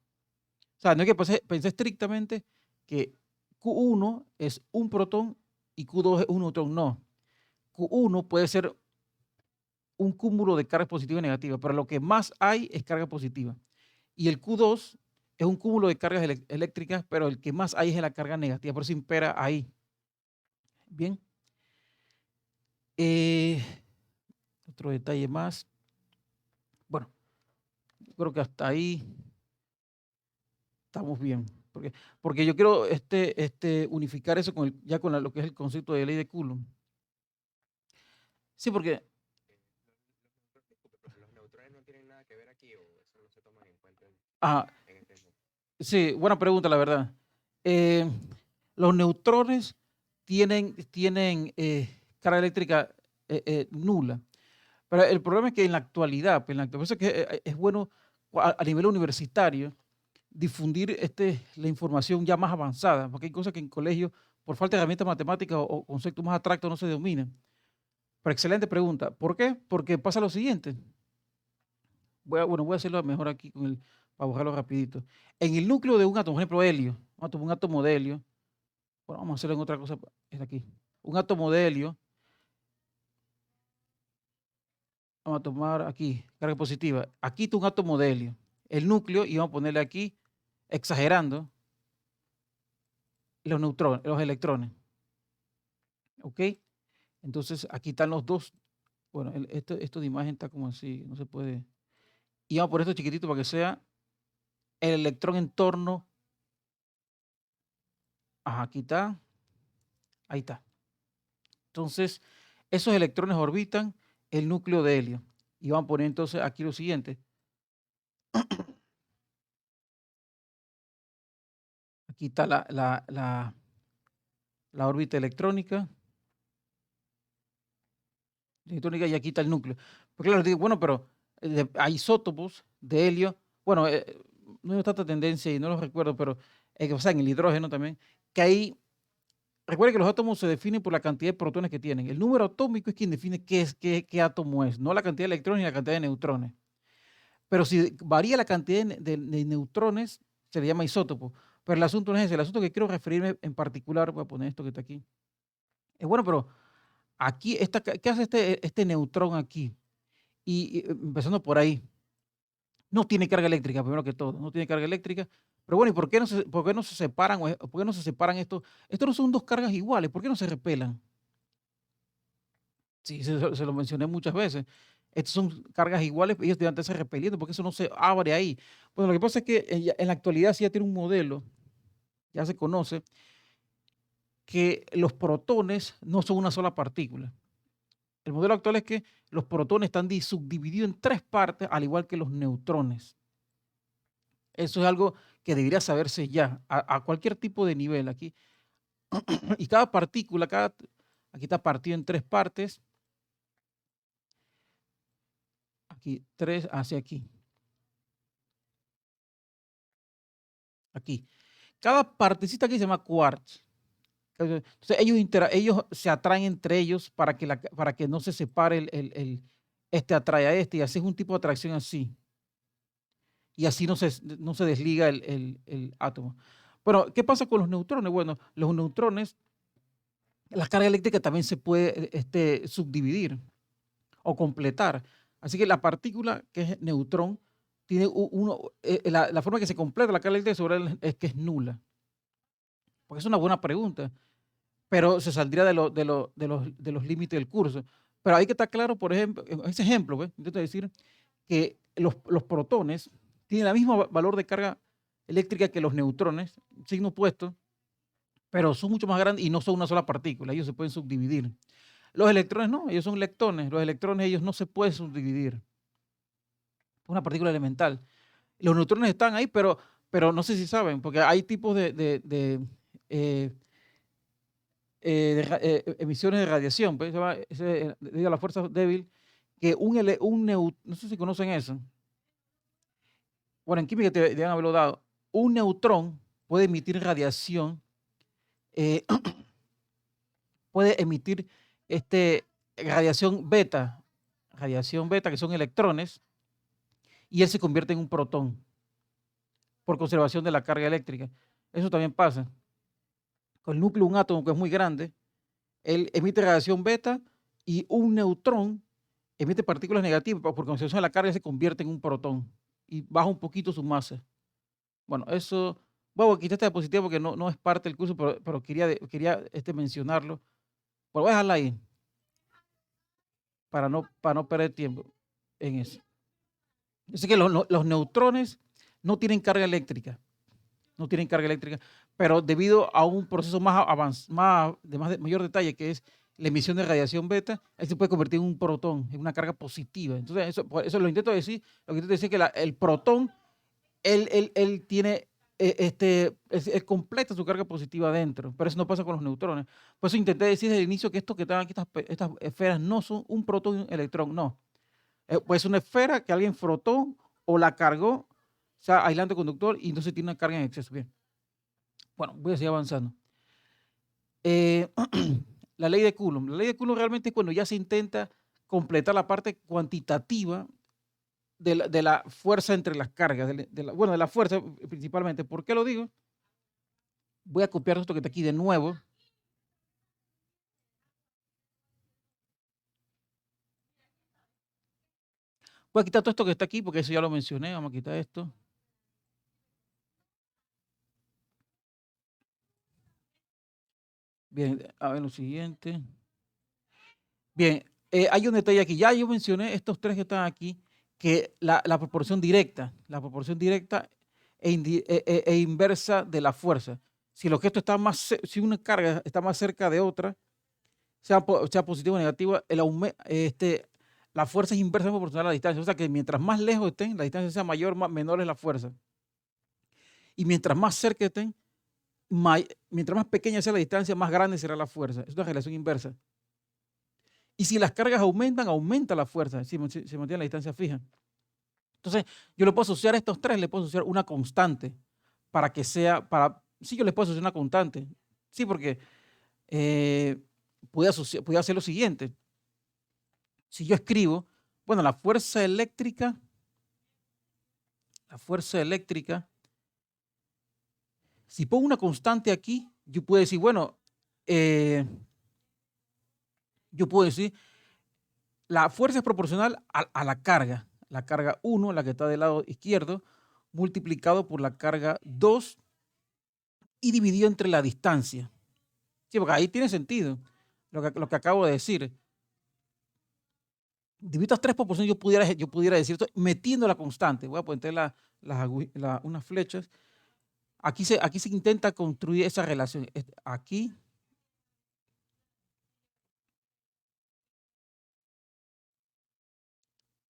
O sea, no hay que pensar estrictamente que Q1 es un protón y Q2 es un neutrón. No. Q1 puede ser un cúmulo de cargas positivas y negativas, pero lo que más hay es carga positiva. Y el Q2 es un cúmulo de cargas eléctricas, pero el que más hay es la carga negativa, por eso impera ahí. Bien. Eh, Otro detalle más. Bueno, yo creo que hasta ahí estamos bien. Porque yo quiero unificar eso ya con lo que es el concepto de ley de Coulomb. Sí, porque ¿Los neutrones no tienen nada que ver aquí o eso no se toman en cuenta ah, en este ejemplo? sí, buena pregunta, la verdad. Eh, los neutrones tienen carga eléctrica nula. Pero el problema es que en la actualidad, por eso es que es bueno a nivel universitario difundir la información ya más avanzada, porque hay cosas que en colegio, por falta de herramientas matemáticas o conceptos más abstractos, no se dominan. Pero excelente pregunta. ¿Por qué? Porque pasa lo siguiente. Voy a hacerlo mejor aquí para buscarlo rapidito. En el núcleo de un átomo, por ejemplo, helio, vamos a tomar un átomo de helio. Bueno, vamos a hacerlo en otra cosa, es aquí. Un átomo de helio, vamos a tomar aquí, carga positiva. Aquí está un átomo de helio. El núcleo, y vamos a ponerle aquí, exagerando, los neutrones, los electrones. ¿Ok? Entonces, aquí están los dos. Bueno, esto de imagen está como así, no se puede. Y vamos a poner esto chiquitito para que sea el electrón en torno. Ajá, aquí está. Ahí está. Entonces, esos electrones orbitan el núcleo de helio. Y vamos a poner entonces aquí lo siguiente. Aquí está la órbita electrónica, y aquí está el núcleo. Porque claro, digo, bueno, pero hay isótopos de helio. Bueno, no hay tanta tendencia y no los recuerdo, pero o sea, en el hidrógeno también, que ahí, recuerden que los átomos se definen por la cantidad de protones que tienen. El número atómico es quien define qué átomo es, no la cantidad de electrones ni la cantidad de neutrones. Pero si varía la cantidad de neutrones, se le llama isótopo. Pero el asunto no es ese. El asunto que quiero referirme en particular, voy a poner esto que está aquí. Es bueno, pero aquí, ¿qué hace este neutrón aquí? Y empezando por ahí, no tiene carga eléctrica, primero que todo, no tiene carga eléctrica. Pero bueno, ¿y por qué no se separan? ¿Por qué no se separan estos? Estos no son dos cargas iguales, ¿por qué no se repelan? Sí, se lo mencioné muchas veces. Estas son cargas iguales, ellos deben estarse repeliendo porque eso no se abre ahí. Bueno, lo que pasa es que en la actualidad sí ya tiene un modelo, ya se conoce, que los protones no son una sola partícula. El modelo actual es que los protones están subdivididos en tres partes, al igual que los neutrones. Eso es algo que debería saberse ya, a cualquier tipo de nivel aquí. Y cada partícula, aquí está partido en tres partes. Aquí, tres hacia aquí. Aquí. Cada partecita aquí se llama quarks. Entonces ellos se atraen entre ellos para que no se separe este atrae a este y así es un tipo de atracción así. y así no se desliga el átomo. Pero, ¿qué pasa con los neutrones? Bueno, los neutrones, la carga eléctrica también se puede subdividir o completar. Así que la partícula que es neutrón tiene la forma que se completa la carga eléctrica sobre él es que es nula. Porque es una buena pregunta, pero se saldría de los límites del curso. Pero hay que estar claro, por ejemplo, en ese ejemplo, ¿ves? Intento decir que los protones tienen el mismo valor de carga eléctrica que los neutrones, signo opuesto, pero son mucho más grandes y no son una sola partícula, ellos se pueden subdividir. Los electrones no, ellos son leptones, los electrones ellos no se pueden subdividir. Es una partícula elemental. Los neutrones están ahí, pero no sé si saben, porque hay tipos de emisiones de radiación, pues, debido a la fuerza débil, que no sé si conocen eso. Bueno, en química te deben haberlo dado. Un neutrón puede emitir radiación, eh, puede emitir radiación beta, que son electrones, y él se convierte en un protón por conservación de la carga eléctrica. Eso también pasa. Con el núcleo de un átomo que es muy grande, él emite radiación beta y un neutrón emite partículas negativas, por conservación de la carga se convierte en un protón y baja un poquito su masa. Bueno, eso, bueno, quité esta diapositiva porque no es parte del curso, pero quería mencionarlo. Pero voy a dejarla ahí para no perder tiempo en eso. Así que los neutrones no tienen carga eléctrica, pero debido a un proceso más avanzado, mayor detalle, que es la emisión de radiación beta, él se puede convertir en un protón, en una carga positiva. Entonces, eso lo intento decir, que el protón, él tiene, él completa su carga positiva adentro, pero eso no pasa con los neutrones. Por eso intenté decir desde el inicio que esto que están aquí, estas esferas, no son un protón y un electrón, no. Pues una esfera que alguien frotó o la cargó, o sea, aislante conductor, y entonces tiene una carga en exceso. Bien. Bueno, voy a seguir avanzando. La ley de Coulomb. La ley de Coulomb realmente es cuando ya se intenta completar la parte cuantitativa de la fuerza entre las cargas, de la fuerza principalmente. ¿Por qué lo digo? Voy a copiar esto que está aquí de nuevo. Voy a quitar todo esto que está aquí porque eso ya lo mencioné. Vamos a quitar esto. Bien, a ver lo siguiente. Bien, hay un detalle aquí. Ya yo mencioné estos tres que están aquí, que la proporción directa e inversa de la fuerza. Si el objeto está si una carga está más cerca de otra, sea positiva o negativa, la fuerza es inversamente proporcional a la distancia. O sea que mientras más lejos estén, la distancia sea mayor, menor es la fuerza. Y mientras más cerca estén, mientras más pequeña sea la distancia, más grande será la fuerza. Es una relación inversa. Y si las cargas aumentan, aumenta la fuerza, si se mantiene la distancia fija. Entonces, yo le puedo asociar a estos tres, le puedo asociar una constante para que sea, sí, yo les puedo asociar una constante. Sí, porque puede hacer lo siguiente. Si yo escribo, bueno, la fuerza eléctrica, si pongo una constante aquí, yo puedo decir, bueno, la fuerza es proporcional a la carga 1, la que está del lado izquierdo, multiplicado por la carga 2 y dividido entre la distancia. Sí, porque ahí tiene sentido lo que acabo de decir. Debido a estas tres proporciones, yo pudiera decir esto metiendo la constante. Voy a poner unas flechas. Aquí se intenta construir esa relación. Aquí.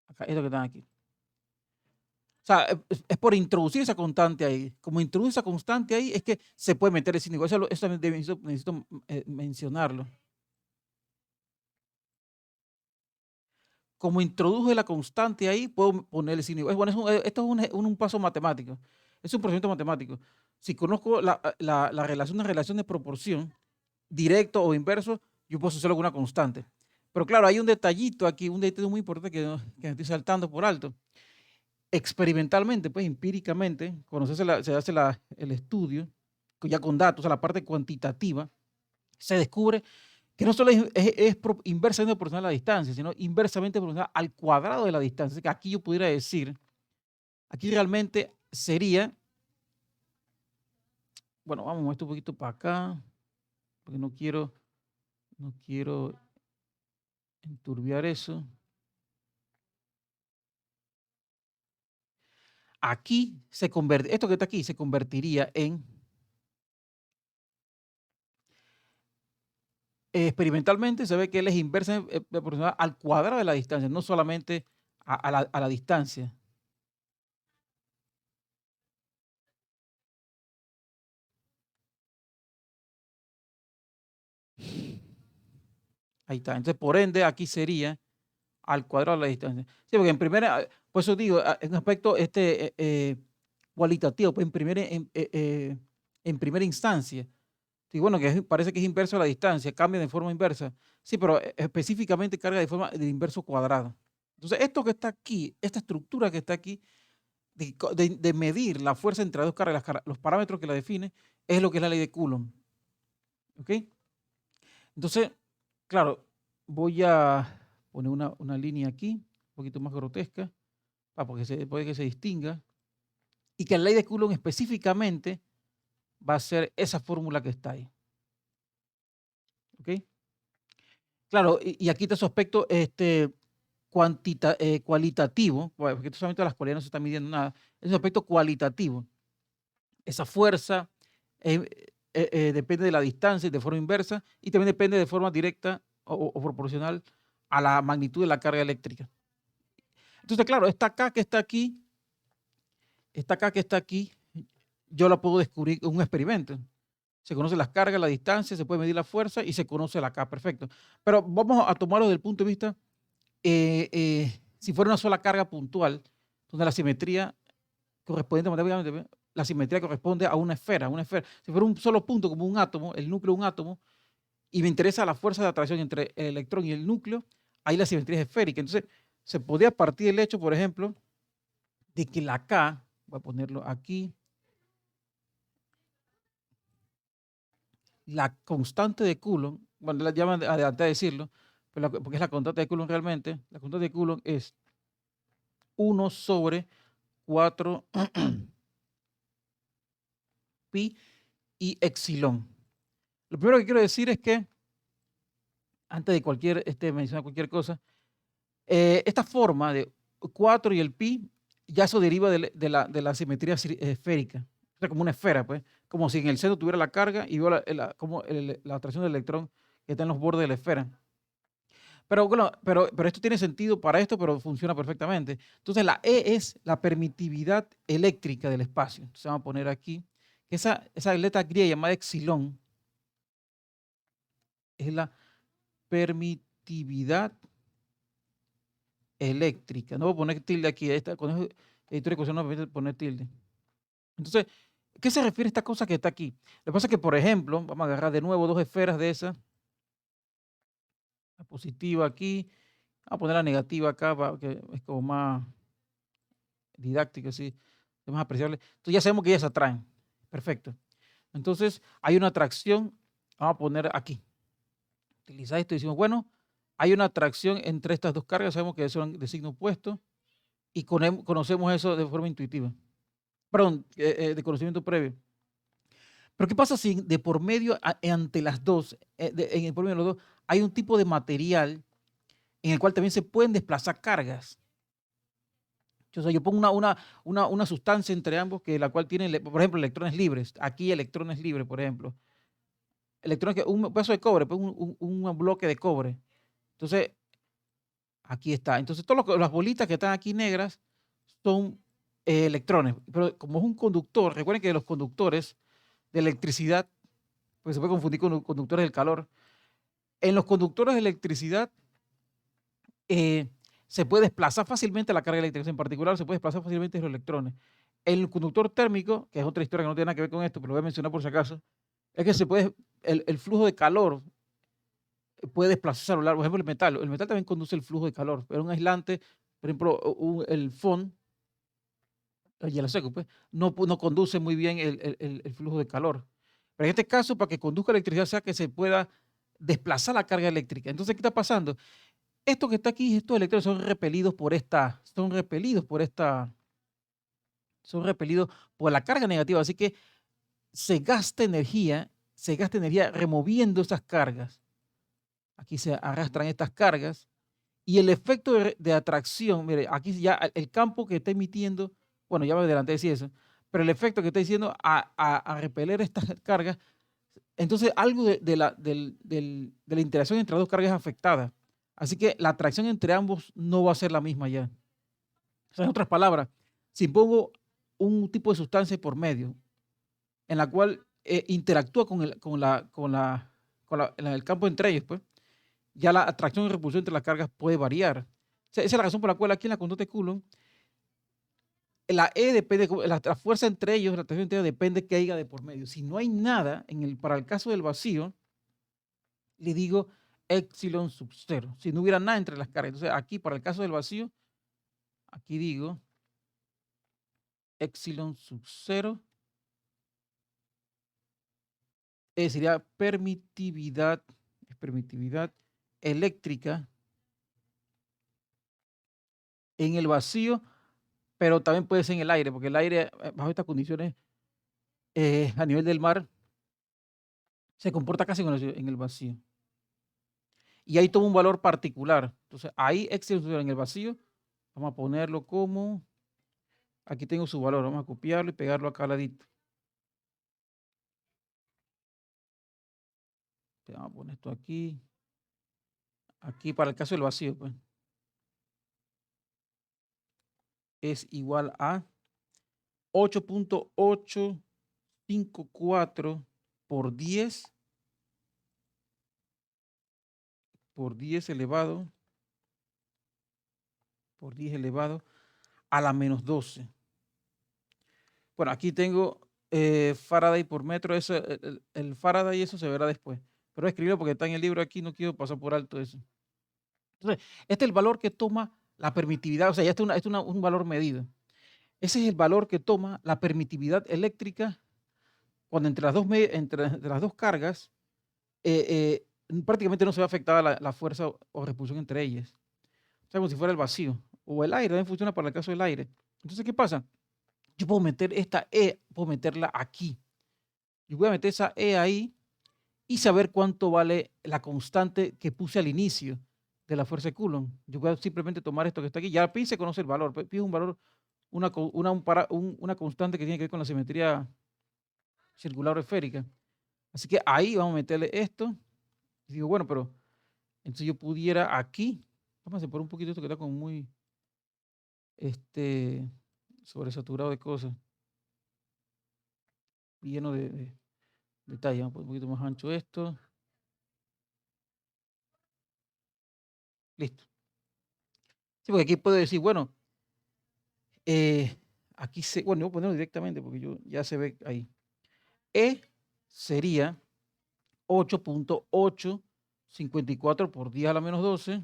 Acá, esto que están aquí. O sea, es por introducir esa constante ahí. Como introduce esa constante ahí, es que se puede meter ese signo. Eso también necesito mencionarlo. Como introduje la constante ahí, puedo poner el signo. Bueno, esto es un paso matemático. Es un procedimiento matemático. Si conozco una relación de proporción, directo o inverso, yo puedo asociarlo con una constante. Pero claro, hay un detallito aquí, un detalle muy importante que me estoy saltando por alto. experimentalmente, pues empíricamente, cuando se hace el estudio, ya con datos, o sea, la parte cuantitativa, se descubre que no solo es inversamente proporcional a la distancia, sino inversamente proporcional al cuadrado de la distancia. Así que aquí yo pudiera decir, aquí realmente sería, bueno, vamos a mover esto un poquito para acá, porque no quiero enturbiar eso. Aquí esto que está aquí se convertiría en, experimentalmente se ve que él es inversamente proporcional al cuadrado de la distancia, no solamente a la distancia. Ahí está. Entonces, por ende, aquí sería al cuadrado de la distancia. Sí, porque en primera, por eso digo, en un aspecto cualitativo, pues en primera instancia. Sí, bueno, parece que es inverso a la distancia, cambia de forma inversa. Sí, pero específicamente carga de forma de inverso cuadrado. Entonces, esto que está aquí, esta estructura que está aquí, de medir la fuerza entre las dos cargas, los parámetros que la definen, es lo que es la ley de Coulomb. ¿Ok? Entonces, claro, voy a poner una línea aquí, un poquito más grotesca, puede que se distinga, y que la ley de Coulomb específicamente va a ser esa fórmula que está ahí. ¿Ok? Claro, y aquí está su aspecto cualitativo, porque esto solamente las cualidades no se está midiendo nada, es un aspecto cualitativo. Esa fuerza depende de la distancia y de forma inversa, y también depende de forma directa o proporcional a la magnitud de la carga eléctrica. Entonces, claro, esta acá que está aquí, yo la puedo descubrir en un experimento. Se conocen las cargas, la distancia, se puede medir la fuerza y se conoce la K, perfecto. Pero vamos a tomarlo desde el punto de vista, si fuera una sola carga puntual, donde la simetría correspondiente matemáticamente, la simetría corresponde a una esfera, Si fuera un solo punto, como un átomo, el núcleo de un átomo, y me interesa la fuerza de atracción entre el electrón y el núcleo, ahí la simetría es esférica. Entonces, se podría partir del hecho, por ejemplo, de que la K, voy a ponerlo aquí, la constante de Coulomb, bueno, la llaman adelante a decirlo, pero porque es la constante de Coulomb realmente, la constante de Coulomb es 1 sobre 4 pi y epsilon. Lo primero que quiero decir es que, antes de mencionar cualquier cosa, esta forma de 4 y el pi, ya eso deriva de la simetría esférica. O sea, como una esfera, pues, como si en el centro tuviera la carga y veo como la atracción del electrón que está en los bordes de la esfera. Pero bueno, pero esto tiene sentido para esto, pero funciona perfectamente. Entonces, la E es la permitividad eléctrica del espacio. Entonces, vamos a poner aquí que esa letra griega llamada epsilon es la permitividad eléctrica. No voy a poner tilde aquí. Con el editor de ecuación no me permite poner tilde. Entonces, ¿qué se refiere a esta cosa que está aquí? Lo que pasa es que, por ejemplo, vamos a agarrar de nuevo dos esferas de esas. La positiva aquí. Vamos a poner la negativa acá, que es como más didáctica, así, es más apreciable. Entonces ya sabemos que ellas se atraen. Perfecto. Entonces, hay una atracción. Vamos a poner aquí. Utilizar esto y decimos, bueno, hay una atracción entre estas dos cargas. Sabemos que son de signo opuesto. Y conocemos eso de forma intuitiva. Perdón, de conocimiento previo. Pero ¿qué pasa si de por medio, ante las dos, en el por medio de los dos, hay un tipo de material en el cual también se pueden desplazar cargas? O sea, yo pongo una sustancia entre ambos, que la cual tiene, por ejemplo, electrones libres. Aquí electrones libres, por ejemplo. Electrones, un pedazo de cobre, pues un bloque de cobre. Entonces, aquí está. Entonces, todas las bolitas que están aquí negras son electrones. Pero como es un conductor, recuerden que los conductores de electricidad, pues se puede confundir con los conductores del calor. En los conductores de electricidad se puede desplazar fácilmente la carga eléctrica, en particular se puede desplazar fácilmente los electrones. El conductor térmico, que es otra historia que no tiene nada que ver con esto, pero lo voy a mencionar por si acaso, es que el flujo de calor puede desplazarse a lo largo. Por ejemplo, el metal también conduce el flujo de calor, pero un aislante, por ejemplo, el FON, hielo seco, pues, no conduce muy bien el flujo de calor. Pero en este caso, para que conduzca electricidad, o sea que se pueda desplazar la carga eléctrica. Entonces, ¿qué está pasando? Esto que está aquí, estos electrones son repelidos por la carga negativa. Así que se gasta energía, removiendo esas cargas. Aquí se arrastran estas cargas y el efecto de atracción, mire, aquí ya el campo que está emitiendo, bueno, ya me adelanté de eso, pero el efecto que está diciendo a repeler estas cargas, entonces algo de la interacción entre las dos cargas es afectada. Así que la atracción entre ambos no va a ser la misma ya. O sea, en otras palabras, si pongo un tipo de sustancia por medio en la cual interactúa con el campo entre ellos, pues, ya la atracción y repulsión entre las cargas puede variar. O sea, esa es la razón por la cual aquí en la constante de Coulomb, la E depende, la fuerza entre ellos, la atracción entre ellos depende que haya de por medio. Si no hay nada, para el caso del vacío, le digo epsilon sub 0. Si no hubiera nada entre las cargas. Entonces aquí, para el caso del vacío, aquí digo epsilon sub 0 sería permitividad eléctrica en el vacío, pero también puede ser en el aire, porque el aire, bajo estas condiciones, a nivel del mar, se comporta casi como en el vacío. Y ahí toma un valor particular. Entonces, ahí epsilon en el vacío, vamos a ponerlo como, aquí tengo su valor, vamos a copiarlo y pegarlo acá al ladito. Vamos a poner esto aquí para el caso del vacío, pues, es igual a 8.854 por 10 elevado a la menos 12. Bueno, aquí tengo Faraday por metro, eso, el Faraday, eso se verá después. Pero escribirlo porque está en el libro aquí, no quiero pasar por alto eso. Entonces, este es el valor que toma la permitividad, o sea, ya este es un valor medido. Ese es el valor que toma la permitividad eléctrica cuando entre las dos cargas prácticamente no se ve afectada la fuerza o repulsión entre ellas. O sea, como si fuera el vacío. O el aire, también funciona para el caso del aire. Entonces, ¿qué pasa? Yo puedo meter esta E, puedo meterla aquí. Yo voy a meter esa E ahí y saber cuánto vale la constante que puse al inicio de la fuerza de Coulomb. Yo voy a simplemente tomar esto que está aquí. Ya Pi se conoce el valor. Pi es un valor, una constante que tiene que ver con la simetría circular o esférica. Así que ahí vamos a meterle esto. Y digo, bueno, pero entonces yo pudiera aquí, vamos a separar un poquito esto que está como muy sobresaturado de cosas, lleno de detalles. Vamos a poner un poquito más ancho esto. Listo. Sí, porque aquí puedo decir, bueno, bueno, yo voy a ponerlo directamente porque ya se ve ahí. E sería 8.854 por 10 a la menos 12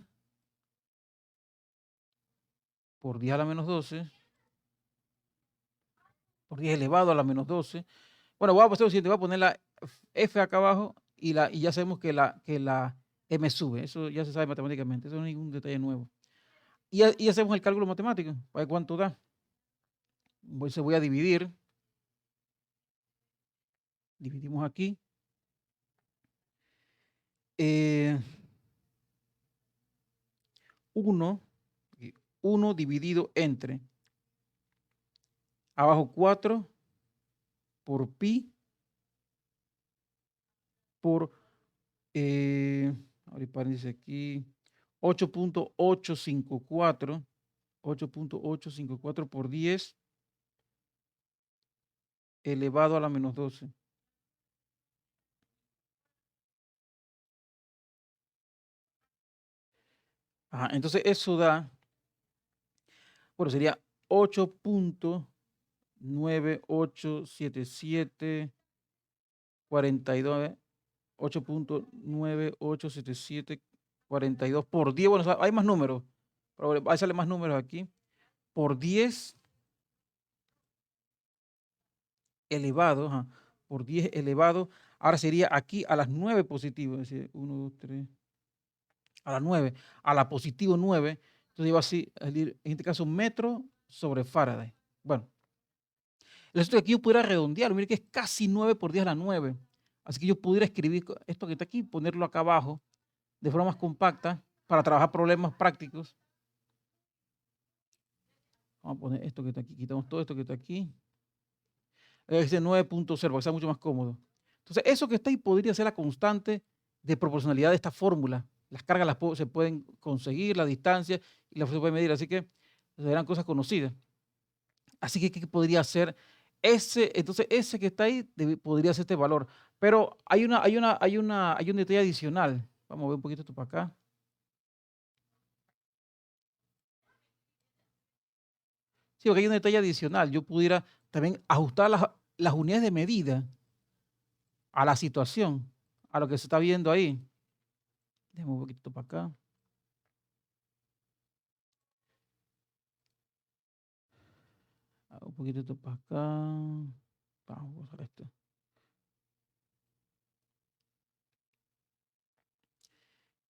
por 10 a la menos 12 por 10 elevado a la menos 12. Bueno, voy a hacer lo siguiente, voy a poner la F acá abajo y ya sabemos que la M sube. Eso ya se sabe matemáticamente, eso no es ningún detalle nuevo. Y hacemos el cálculo matemático, para ver cuánto da. Voy a dividir. Dividimos aquí. 1 dividido entre abajo 4 por pi por, abrir paréntesis aquí, 8.854 por 10 elevado a la menos 12. Entonces eso da, bueno, sería 8.987742, 8.987742 por 10. Bueno, hay más números, pero ahí salen más números aquí. Por 10 elevado, ajá, por 10 elevado, ahora sería aquí a las 9 positivo, es decir, 1, 2, 3, a las 9, a la positivo 9, entonces iba así, es decir, en este caso metro sobre Faraday. Bueno, el asunto es que aquí yo pudiera redondearlo, mire que es casi 9 por 10 a la 9, así que yo pudiera escribir esto que está aquí, ponerlo acá abajo, de forma más compacta, para trabajar problemas prácticos. Vamos a poner esto que está aquí, quitamos todo esto que está aquí. Ese 9.0, para que sea mucho más cómodo. Entonces, eso que está ahí podría ser la constante de proporcionalidad de esta fórmula. Las cargas se pueden conseguir, la distancia y la fuerza se puede medir, así que serán cosas conocidas. Así que, ¿qué podría ser ese? Entonces, ese que está ahí podría ser este valor. Pero hay un detalle adicional. Vamos a ver un poquito esto para acá. Sí, porque hay un detalle adicional. Yo pudiera también ajustar las unidades de medida a la situación, a lo que se está viendo ahí. Déjame un poquito para acá. Un poquito para acá. Vamos a usar esto.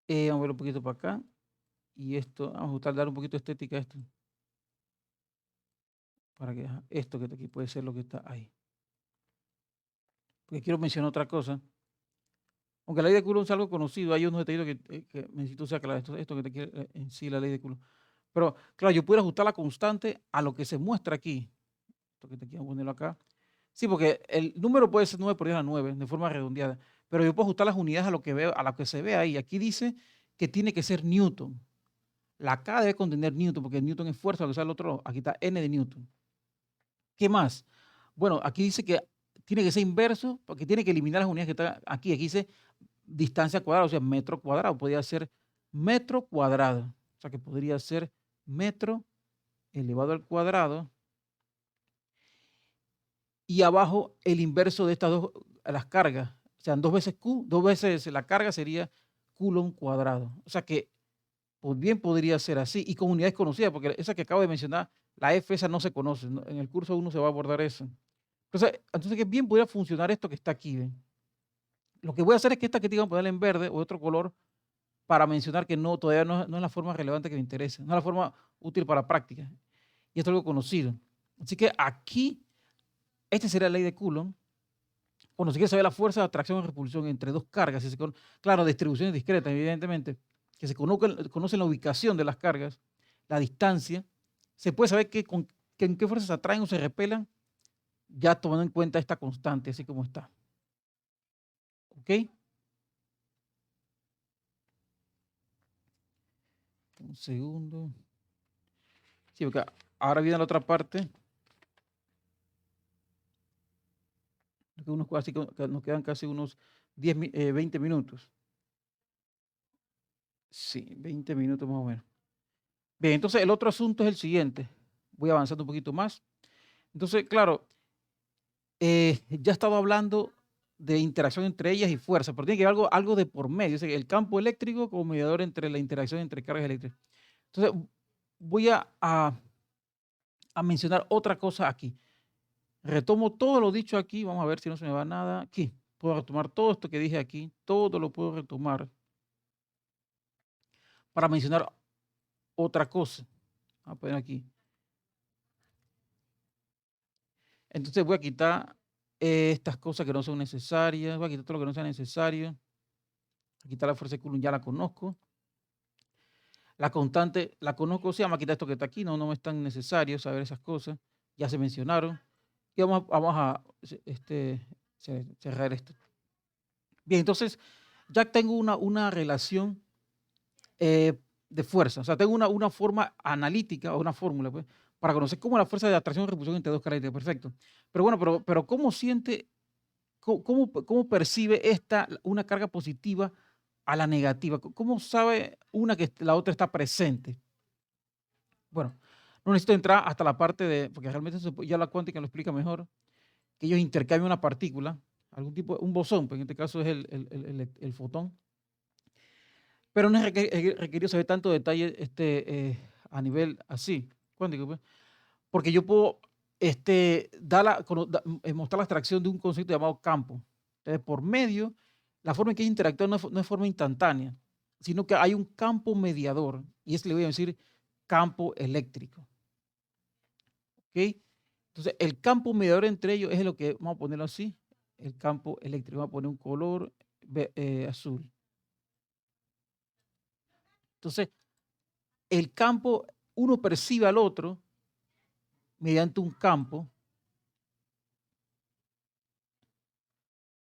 Vamos a ver un poquito para acá. Y esto, vamos a buscar dar un poquito de estética a esto. Para que esto que está aquí puede ser lo que está ahí. Porque quiero mencionar otra cosa. Aunque la ley de Coulomb es algo conocido, hay unos detalles que necesito ser claro. Esto que te quiere en sí la ley de Coulomb. Pero claro, yo puedo ajustar la constante a lo que se muestra aquí. Esto que te quiero ponerlo acá. Sí, porque el número puede ser 9 por 10 a la 9, de forma redondeada. Pero yo puedo ajustar las unidades a lo que veo, a lo que se ve ahí. Aquí dice que tiene que ser Newton. La K debe contener Newton, porque Newton es fuerza, lo que sea el otro, aquí está N de Newton. ¿Qué más? Bueno, aquí dice que tiene que ser inverso, porque tiene que eliminar las unidades que están aquí. Aquí dice distancia cuadrada, o sea, metro cuadrado. Podría ser metro cuadrado. O sea, que podría ser metro elevado al cuadrado. Y abajo el inverso de estas dos, las cargas. O sea, 2 veces Q, 2 veces la carga sería Coulomb cuadrado. O sea que pues bien podría ser así, y con unidades conocidas, porque esa que acabo de mencionar, la F esa no se conoce, en el curso uno se va a abordar eso. Entonces que bien podría funcionar esto que está aquí. ¿Ven? Lo que voy a hacer es que esta que tengo que ponerla en verde o otro color para mencionar que no, todavía no es la forma relevante que me interesa, no es la forma útil para práctica. Y esto es algo conocido. Así que aquí, esta sería la ley de Coulomb. Cuando se quiere saber la fuerza de atracción y repulsión entre dos cargas, claro, distribuciones discretas, evidentemente, que se conocen la ubicación de las cargas, la distancia, se puede saber que en qué fuerzas se atraen o se repelan, ya tomando en cuenta esta constante, así como está. ¿Ok? Un segundo. Sí, porque ahora viene la otra parte. Así que nos quedan casi unos 20 minutos. Sí, 20 minutos más o menos. Bien, entonces el otro asunto es el siguiente. Voy avanzando un poquito más. Entonces, claro, ya estaba hablando de interacción entre ellas y fuerza, pero tiene que haber algo de por medio. O sea, el campo eléctrico como mediador entre la interacción entre cargas eléctricas. Entonces, voy a mencionar otra cosa aquí. Retomo todo lo dicho aquí. Vamos a ver si no se me va nada. Aquí, puedo retomar todo esto que dije aquí. Todo lo puedo retomar para mencionar otra cosa. Vamos a poner aquí. Entonces voy a quitar estas cosas que no son necesarias. Voy a quitar todo lo que no sea necesario. Aquí está la fuerza de Coulomb, ya la conozco. La constante, la conozco, se llama, quitar esto que está aquí, no es tan necesario saber esas cosas, ya se mencionaron. Y vamos a cerrar esto. Bien, entonces ya tengo una relación de fuerza, o sea, tengo una forma analítica o una fórmula pues, para conocer cómo es la fuerza de atracción y repulsión entre dos caracteres, perfecto. Pero bueno, pero ¿cómo siente, cómo percibe una carga positiva a la negativa? ¿Cómo sabe una que la otra está presente? Bueno, no necesito entrar hasta la parte de, porque realmente ya la cuántica lo explica mejor, que ellos intercambian una partícula, algún tipo, un bosón, pues en este caso es el fotón, pero no es requerido saber tanto detalle a nivel así, cuántico, pues, porque yo puedo mostrar la abstracción de un concepto llamado campo. Entonces, por medio, la forma en que ellos interactúan no es forma instantánea, sino que hay un campo mediador, y ese le voy a decir campo eléctrico. ¿Ok? Entonces, el campo mediador entre ellos es lo que vamos a ponerlo así, el campo eléctrico. Vamos a poner un color azul. Entonces, el campo, uno percibe al otro mediante un campo,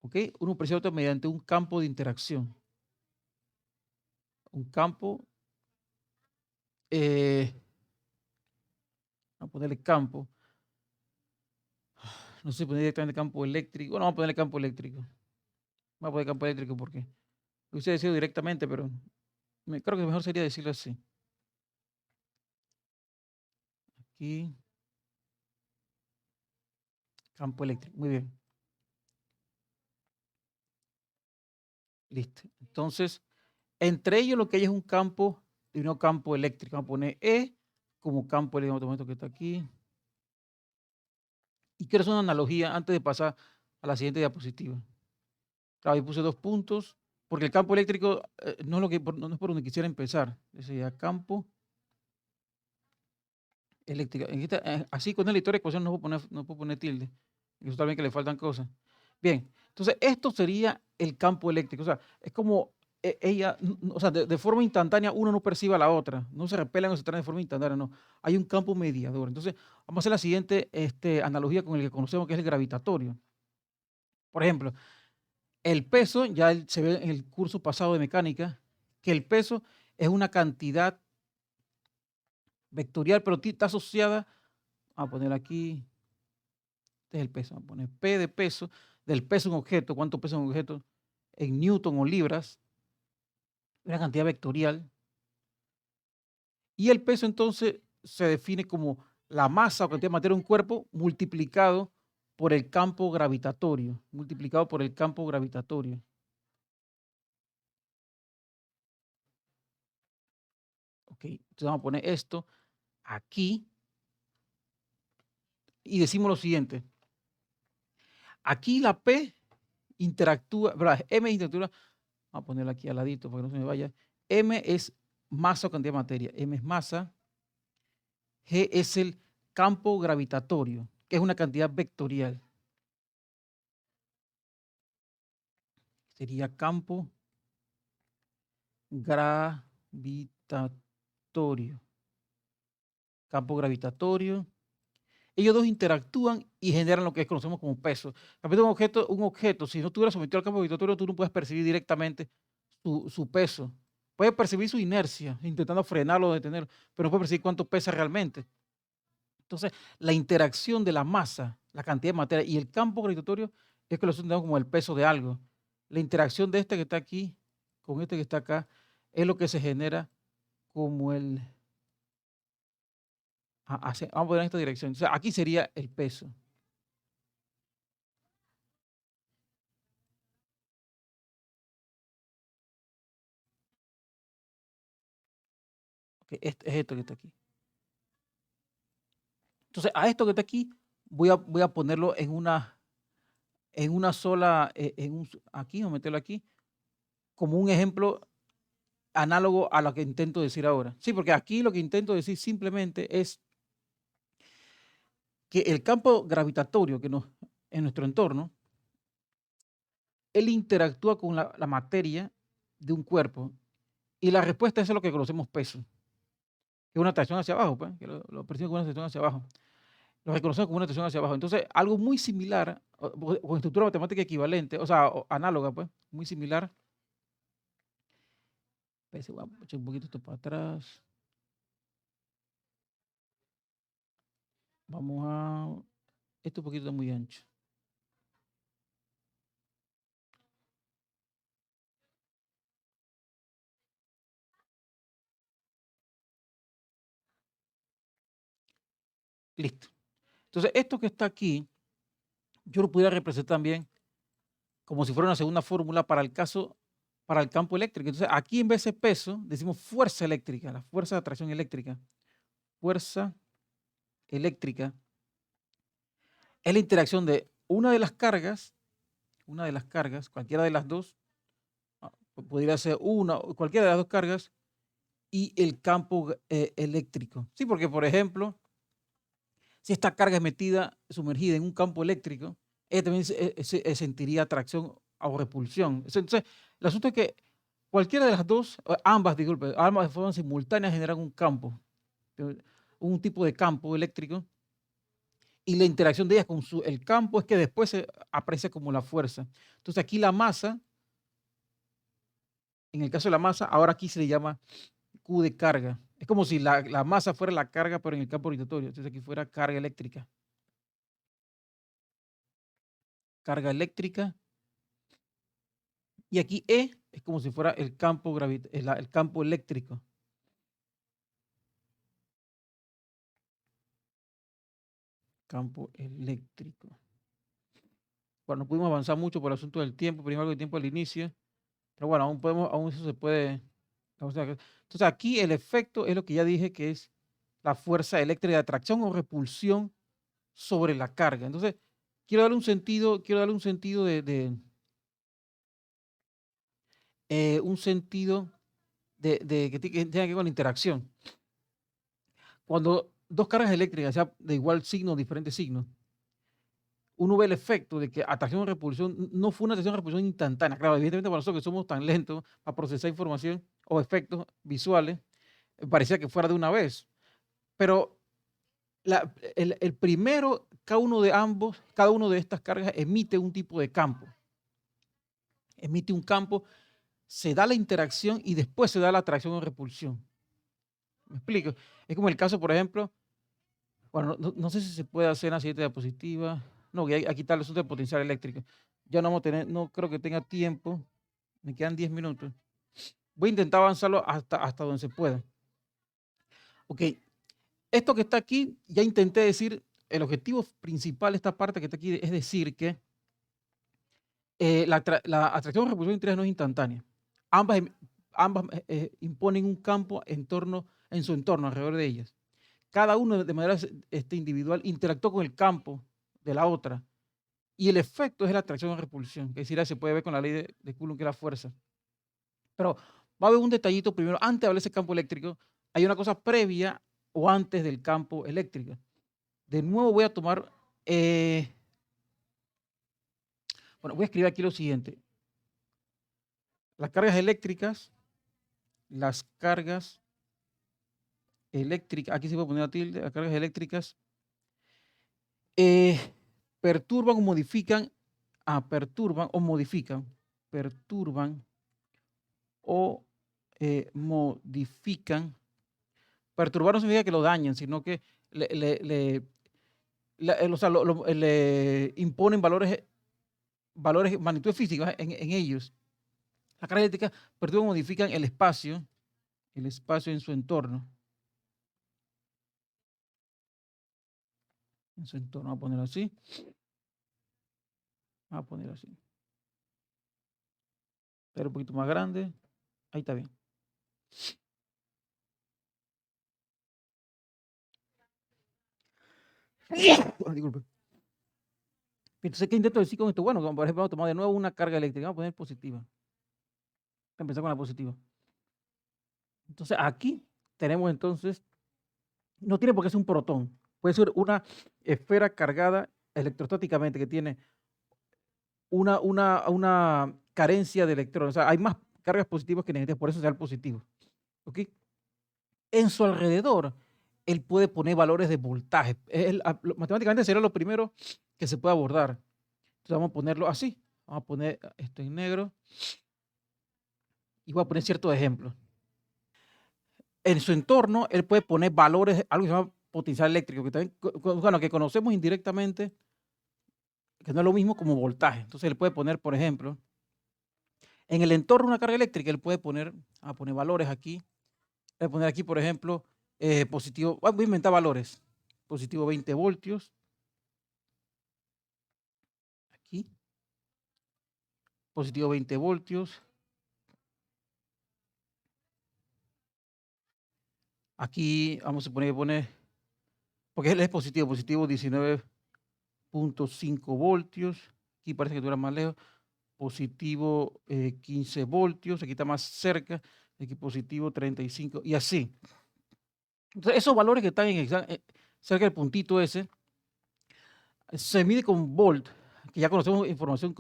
¿ok? Uno percibe al otro mediante un campo de interacción. Un campo, vamos a ponerle campo, no sé si poner directamente campo eléctrico, bueno, vamos a ponerle campo eléctrico. Vamos a poner campo eléctrico porque lo hubiese decidido directamente, pero creo que mejor sería decirlo así. Aquí, campo eléctrico, muy bien. Listo. Entonces, entre ellos lo que hay es un campo, y no campo eléctrico. Vamos a poner E como campo eléctrico, momento que está aquí. Y quiero hacer una analogía antes de pasar a la siguiente diapositiva. Claro, ahí puse 2 puntos, porque el campo eléctrico no, es no es por donde quisiera empezar. Ese sería campo eléctrico. Así con la historia de ecuación no puedo poner tilde. Eso también que le faltan cosas. Bien, entonces esto sería el campo eléctrico. O sea, es como ella, o sea, de forma instantánea uno no percibe a la otra. No se repelan o se traen de forma instantánea, no. Hay un campo mediador. Entonces, vamos a hacer la siguiente analogía con el que conocemos, que es el gravitatorio. Por ejemplo, el peso, ya se ve en el curso pasado de mecánica, que el peso es una cantidad vectorial, pero está asociada, vamos a poner aquí, este es el peso, vamos a poner P de peso, del peso de un objeto, cuánto pesa un objeto en newton o libras, una cantidad vectorial. Y el peso entonces se define como la masa o cantidad de materia de un cuerpo multiplicado por el campo gravitatorio, multiplicado por el campo gravitatorio. Ok, entonces vamos a poner esto aquí y decimos lo siguiente. Aquí la P interactúa, ¿verdad? M interactúa, vamos a ponerlo aquí al ladito para que no se me vaya. M es masa o cantidad de materia. M es masa. G es el campo gravitatorio, que es una cantidad vectorial. Sería campo gravitatorio. Campo gravitatorio. Ellos dos interactúan y generan lo que conocemos como peso. Un objeto, si no estuviera sometido al campo gravitatorio, tú no puedes percibir directamente su peso. Puedes percibir su inercia, intentando frenarlo o detenerlo, pero no puedes percibir cuánto pesa realmente. Entonces, la interacción de la masa, la cantidad de materia y el campo gravitatorio es que lo entendemos como el peso de algo. La interacción de este que está aquí con este que está acá es lo que se genera como el... vamos a poner en esta dirección. Entonces, aquí sería el peso. Okay, este es esto que está aquí. Entonces, a esto que está aquí voy a ponerlo en una sola, aquí, vamos a meterlo aquí, como un ejemplo análogo a lo que intento decir ahora. Sí, porque aquí lo que intento decir simplemente es que el campo gravitatorio en nuestro entorno, él interactúa con la materia de un cuerpo y la respuesta es lo que conocemos peso, que es una atracción hacia abajo, pues, que lo percibimos como una atracción hacia abajo. Lo reconocemos como una atracción hacia abajo. Entonces, algo muy similar, con estructura matemática equivalente, o sea, análoga, pues, muy similar. Voy a echar un poquito esto para atrás. Vamos a... Esto un poquito muy ancho. Listo. Entonces, esto que está aquí, yo lo pudiera representar también como si fuera una segunda fórmula para el caso, para el campo eléctrico. Entonces, aquí en vez de peso, decimos fuerza eléctrica, la fuerza de atracción eléctrica. Fuerza eléctrica es la interacción de una de las cargas, cualquiera de las dos, podría ser una o cualquiera de las dos cargas, y el campo eléctrico. Sí, porque por ejemplo, si esta carga es metida, sumergida en un campo eléctrico, ella también sentiría atracción o repulsión. Entonces, el asunto es que cualquiera de las dos, ambas, disculpe, ambas de forma simultánea generan un campo, un tipo de campo eléctrico, y la interacción de ellas con el campo es que después se aprecia como la fuerza. Entonces aquí la masa, en el caso de la masa, ahora aquí se le llama Q de carga. Es como si la masa fuera la carga, pero en el campo rotatorio. Entonces aquí fuera carga eléctrica. Carga eléctrica. Y aquí E es como si fuera el campo, el campo eléctrico. Campo eléctrico. Bueno, no pudimos avanzar mucho por el asunto del tiempo, primero el tiempo al inicio. Pero bueno, aún eso se puede. Entonces aquí el efecto es lo que ya dije que es la fuerza eléctrica de atracción o repulsión sobre la carga. Entonces, quiero darle un sentido un sentido que tenga que ver con la interacción. Cuando dos cargas eléctricas, sea de igual signo o diferentes signos, uno ve el efecto de que atracción o repulsión no fue una atracción o repulsión instantánea. Claro, evidentemente para nosotros que somos tan lentos para procesar información o efectos visuales, parecía que fuera de una vez. Pero el primero, cada uno de estas cargas emite un tipo de campo. Emite un campo, se da la interacción y después se da la atracción o repulsión. ¿Me explico? Es como el caso, por ejemplo, bueno, no sé si se puede hacer en la siguiente diapositiva. No, voy a quitar el asunto del potencial eléctrico. Ya no vamos a tener, no creo que tenga tiempo. Me quedan 10 minutos. Voy a intentar avanzarlo hasta donde se pueda. Ok, esto que está aquí, ya intenté decir, el objetivo principal de esta parte que está aquí es decir que la atracción o repulsión entre ellas no es instantánea. Ambas, ambas imponen un campo en su entorno, alrededor de ellas. Cada uno de manera individual interactúa con el campo de la otra. Y el efecto es la atracción o repulsión, que es decir, se puede ver con la ley de Coulomb, que es la fuerza. Pero va a haber un detallito primero, antes de hablar de ese campo eléctrico, hay una cosa previa o antes del campo eléctrico. De nuevo voy a tomar, bueno, voy a escribir aquí lo siguiente. Las cargas eléctricas, aquí se puede poner la tilde, las cargas eléctricas perturban o modifican, perturban o modifican. Perturbar no significa que lo dañen, sino que o sea, le imponen valores, magnitudes físicas en ellos. Las cargas eléctricas perturban o modifican el espacio en su entorno. En su entorno, vamos a ponerlo así. Vamos a ponerlo así. Pero un poquito más grande. Ahí está bien. Disculpe. Entonces, ¿qué intento decir con esto? Bueno, por ejemplo, vamos a tomar de nuevo una carga eléctrica. Vamos a poner positiva. Vamos a empezar con la positiva. Entonces, aquí tenemos entonces, no tiene por qué ser un protón. Puede ser una esfera cargada electrostáticamente que tiene una carencia de electrones. O sea, hay más cargas positivas que negativas, por eso se da el positivo. ¿Ok? En su alrededor, él puede poner valores de voltaje. Matemáticamente sería lo primero que se puede abordar. Entonces vamos a ponerlo así. Vamos a poner esto en negro. Y voy a poner ciertos ejemplos. En su entorno, él puede poner valores, algo que se llama potencial eléctrico, que también, bueno, que conocemos indirectamente, que no es lo mismo como voltaje. Entonces él puede poner, por ejemplo, en el entorno de una carga eléctrica, él puede poner valores aquí. Voy a poner aquí, por ejemplo, positivo, voy a inventar valores. Positivo 20 voltios. Aquí. Positivo 20 voltios. Aquí vamos a poner, porque él es positivo 19 .5 voltios. Aquí parece que tú eras más lejos. Positivo 15 voltios. Aquí está más cerca. Aquí positivo 35 y así. Entonces, esos valores que están cerca del puntito ese, se mide con volt, que ya conocemos información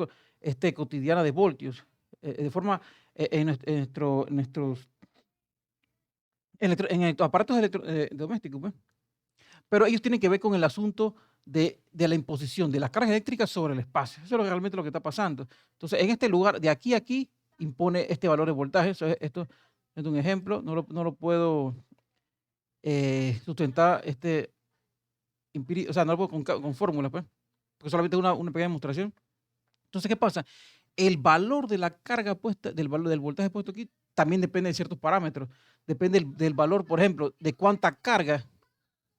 cotidiana de voltios, de forma en nuestros aparatos domésticos, pues. Pero ellos tienen que ver con el asunto de la imposición de las cargas eléctricas sobre el espacio. Eso es realmente lo que está pasando. Entonces, en este lugar, de aquí a aquí, impone este valor de voltaje. Esto es un ejemplo, no lo puedo sustentar, o sea, no lo puedo con fórmulas, pues, porque solamente es una pequeña demostración. Entonces, ¿qué pasa? El valor de la carga puesta, del valor del voltaje puesto aquí, también depende de ciertos parámetros. Depende del valor, por ejemplo, de cuánta carga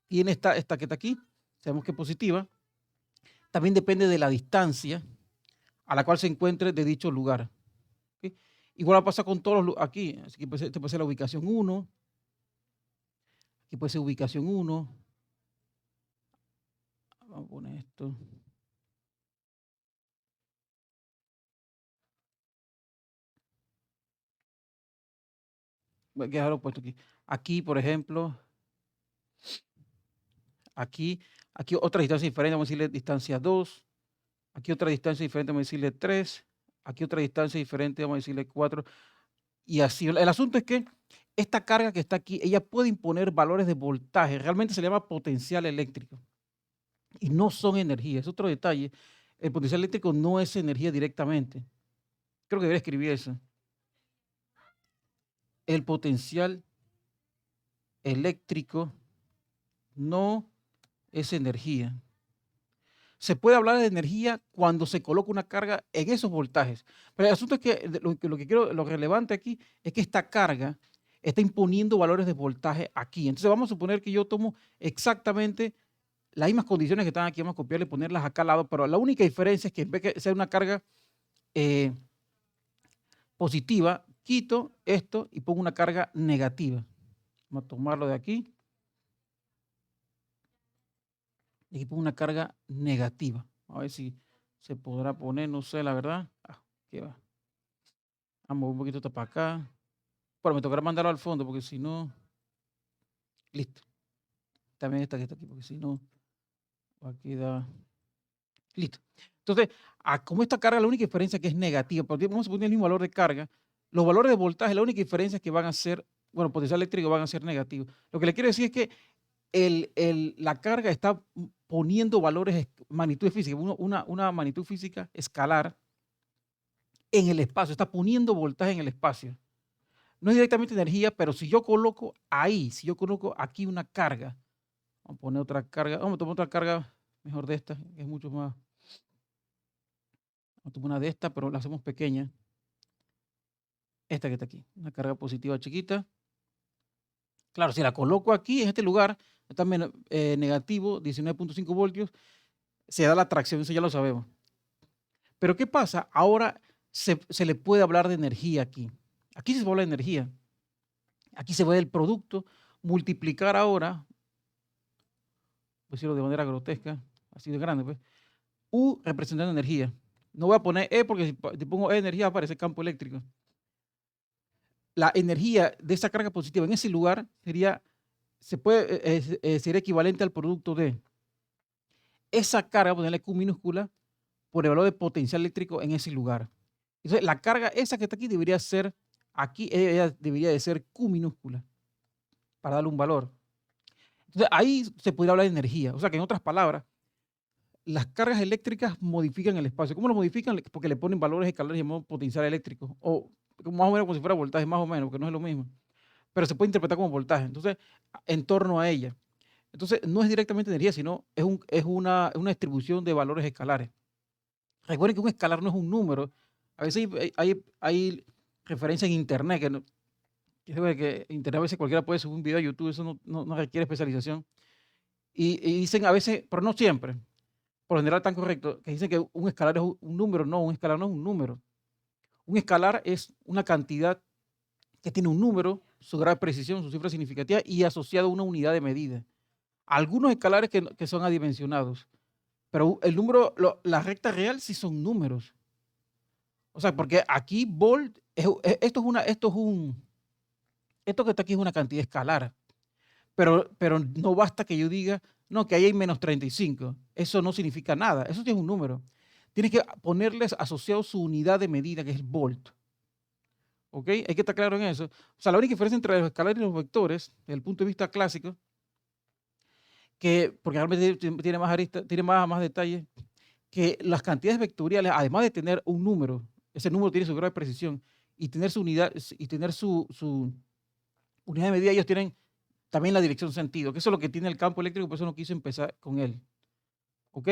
tiene esta que está aquí, sabemos que es positiva. También depende de la distancia a la cual se encuentre de dicho lugar. ¿Ok? Igual va a pasar con todos los aquí. Así que este puede ser la ubicación 1. Aquí puede ser ubicación 1. Vamos a poner esto. Voy a dejarlo puesto aquí. Aquí, por ejemplo, aquí otra distancia diferente, vamos a decirle distancia 2. Aquí otra distancia diferente, vamos a decirle 3. Aquí otra distancia diferente, vamos a decirle 4. Y así. El asunto es que esta carga que está aquí, ella puede imponer valores de voltaje. Realmente se le llama potencial eléctrico. Y no son energía. Es otro detalle. El potencial eléctrico no es energía directamente. Creo que debería escribir eso. El potencial eléctrico no es energía. Se puede hablar de energía cuando se coloca una carga en esos voltajes. Pero el asunto es que lo relevante aquí es que esta carga está imponiendo valores de voltaje aquí. Entonces vamos a suponer que yo tomo exactamente las mismas condiciones que están aquí, vamos a copiarle y ponerlas acá al lado, pero la única diferencia es que en vez de ser una carga positiva, quito esto y pongo una carga negativa. Vamos a tomarlo de aquí. Y aquí pongo una carga negativa. A ver si se podrá poner, no sé, la verdad. ¿Qué va? Vamos un poquito para acá. Bueno, me tocará mandarlo al fondo porque si no. Listo. También esta que está aquí, porque si no, aquí da. Listo. Entonces, como esta carga, la única diferencia es que es negativa, porque vamos a poner el mismo valor de carga, los valores de voltaje, la única diferencia es que van a ser, bueno, potencial eléctrico van a ser negativos. Lo que le quiero decir es que la carga está poniendo valores, magnitudes físicas, una magnitud física escalar en el espacio, está poniendo voltaje en el espacio. No es directamente energía, pero si yo coloco ahí, si yo coloco aquí una carga, vamos a poner otra carga, vamos a tomar otra carga mejor de esta, que es mucho más. Vamos a tomar una de estas, pero la hacemos pequeña. Esta que está aquí, una carga positiva chiquita. Claro, si la coloco aquí, en este lugar, está negativo, 19.5 voltios, se da la tracción, eso ya lo sabemos. Pero ¿qué pasa? Ahora se le puede hablar de energía aquí. Aquí se habla de energía. Aquí se ve el producto, multiplicar ahora, voy a decirlo de manera grotesca, así de grande, pues, U representando energía. No voy a poner E porque si pongo E energía aparece campo eléctrico. La energía de esa carga positiva en ese lugar sería equivalente al producto de esa carga, ponerle Q minúscula, por el valor de potencial eléctrico en ese lugar. Entonces, la carga esa que está aquí debería ser, aquí ella debería de ser Q minúscula, para darle un valor. Entonces, ahí se podría hablar de energía. O sea, que en otras palabras, las cargas eléctricas modifican el espacio. ¿Cómo lo modifican? Porque le ponen valores escalares llamados potencial eléctrico. O más o menos como si fuera voltaje, más o menos, porque no es lo mismo. Pero se puede interpretar como voltaje. Entonces, en torno a ella. Entonces, no es directamente energía, sino es una distribución de valores escalares. Recuerden que un escalar no es un número. A veces hay referencias en Internet, que Internet a veces cualquiera puede subir un video a YouTube, eso no requiere especialización. Y dicen a veces, pero no siempre, por lo general tan correcto, que dicen que un escalar es un número. No, un escalar no es un número. Un escalar es una cantidad que tiene un número, su grado de precisión, su cifra significativa y asociado a una unidad de medida. Algunos escalares que son adimensionados. pero el número, la recta real sí son números. O sea, porque aquí volt, esto que está aquí es una cantidad escalar, pero no basta que yo diga, no, que ahí hay menos 35. Eso no significa nada, eso sí es un número. Tienes que ponerles asociado su unidad de medida, que es el volt. ¿Ok? Hay que estar claro en eso. O sea, la única diferencia entre los escalares y los vectores, desde el punto de vista clásico, porque realmente tiene más aristas, tiene más detalles, que las cantidades vectoriales, además de tener un número, ese número tiene su grado de precisión, y tener su unidad, y tener su unidad de medida, ellos tienen también la dirección sentido, que eso es lo que tiene el campo eléctrico, por eso no quise empezar con él. ¿Ok?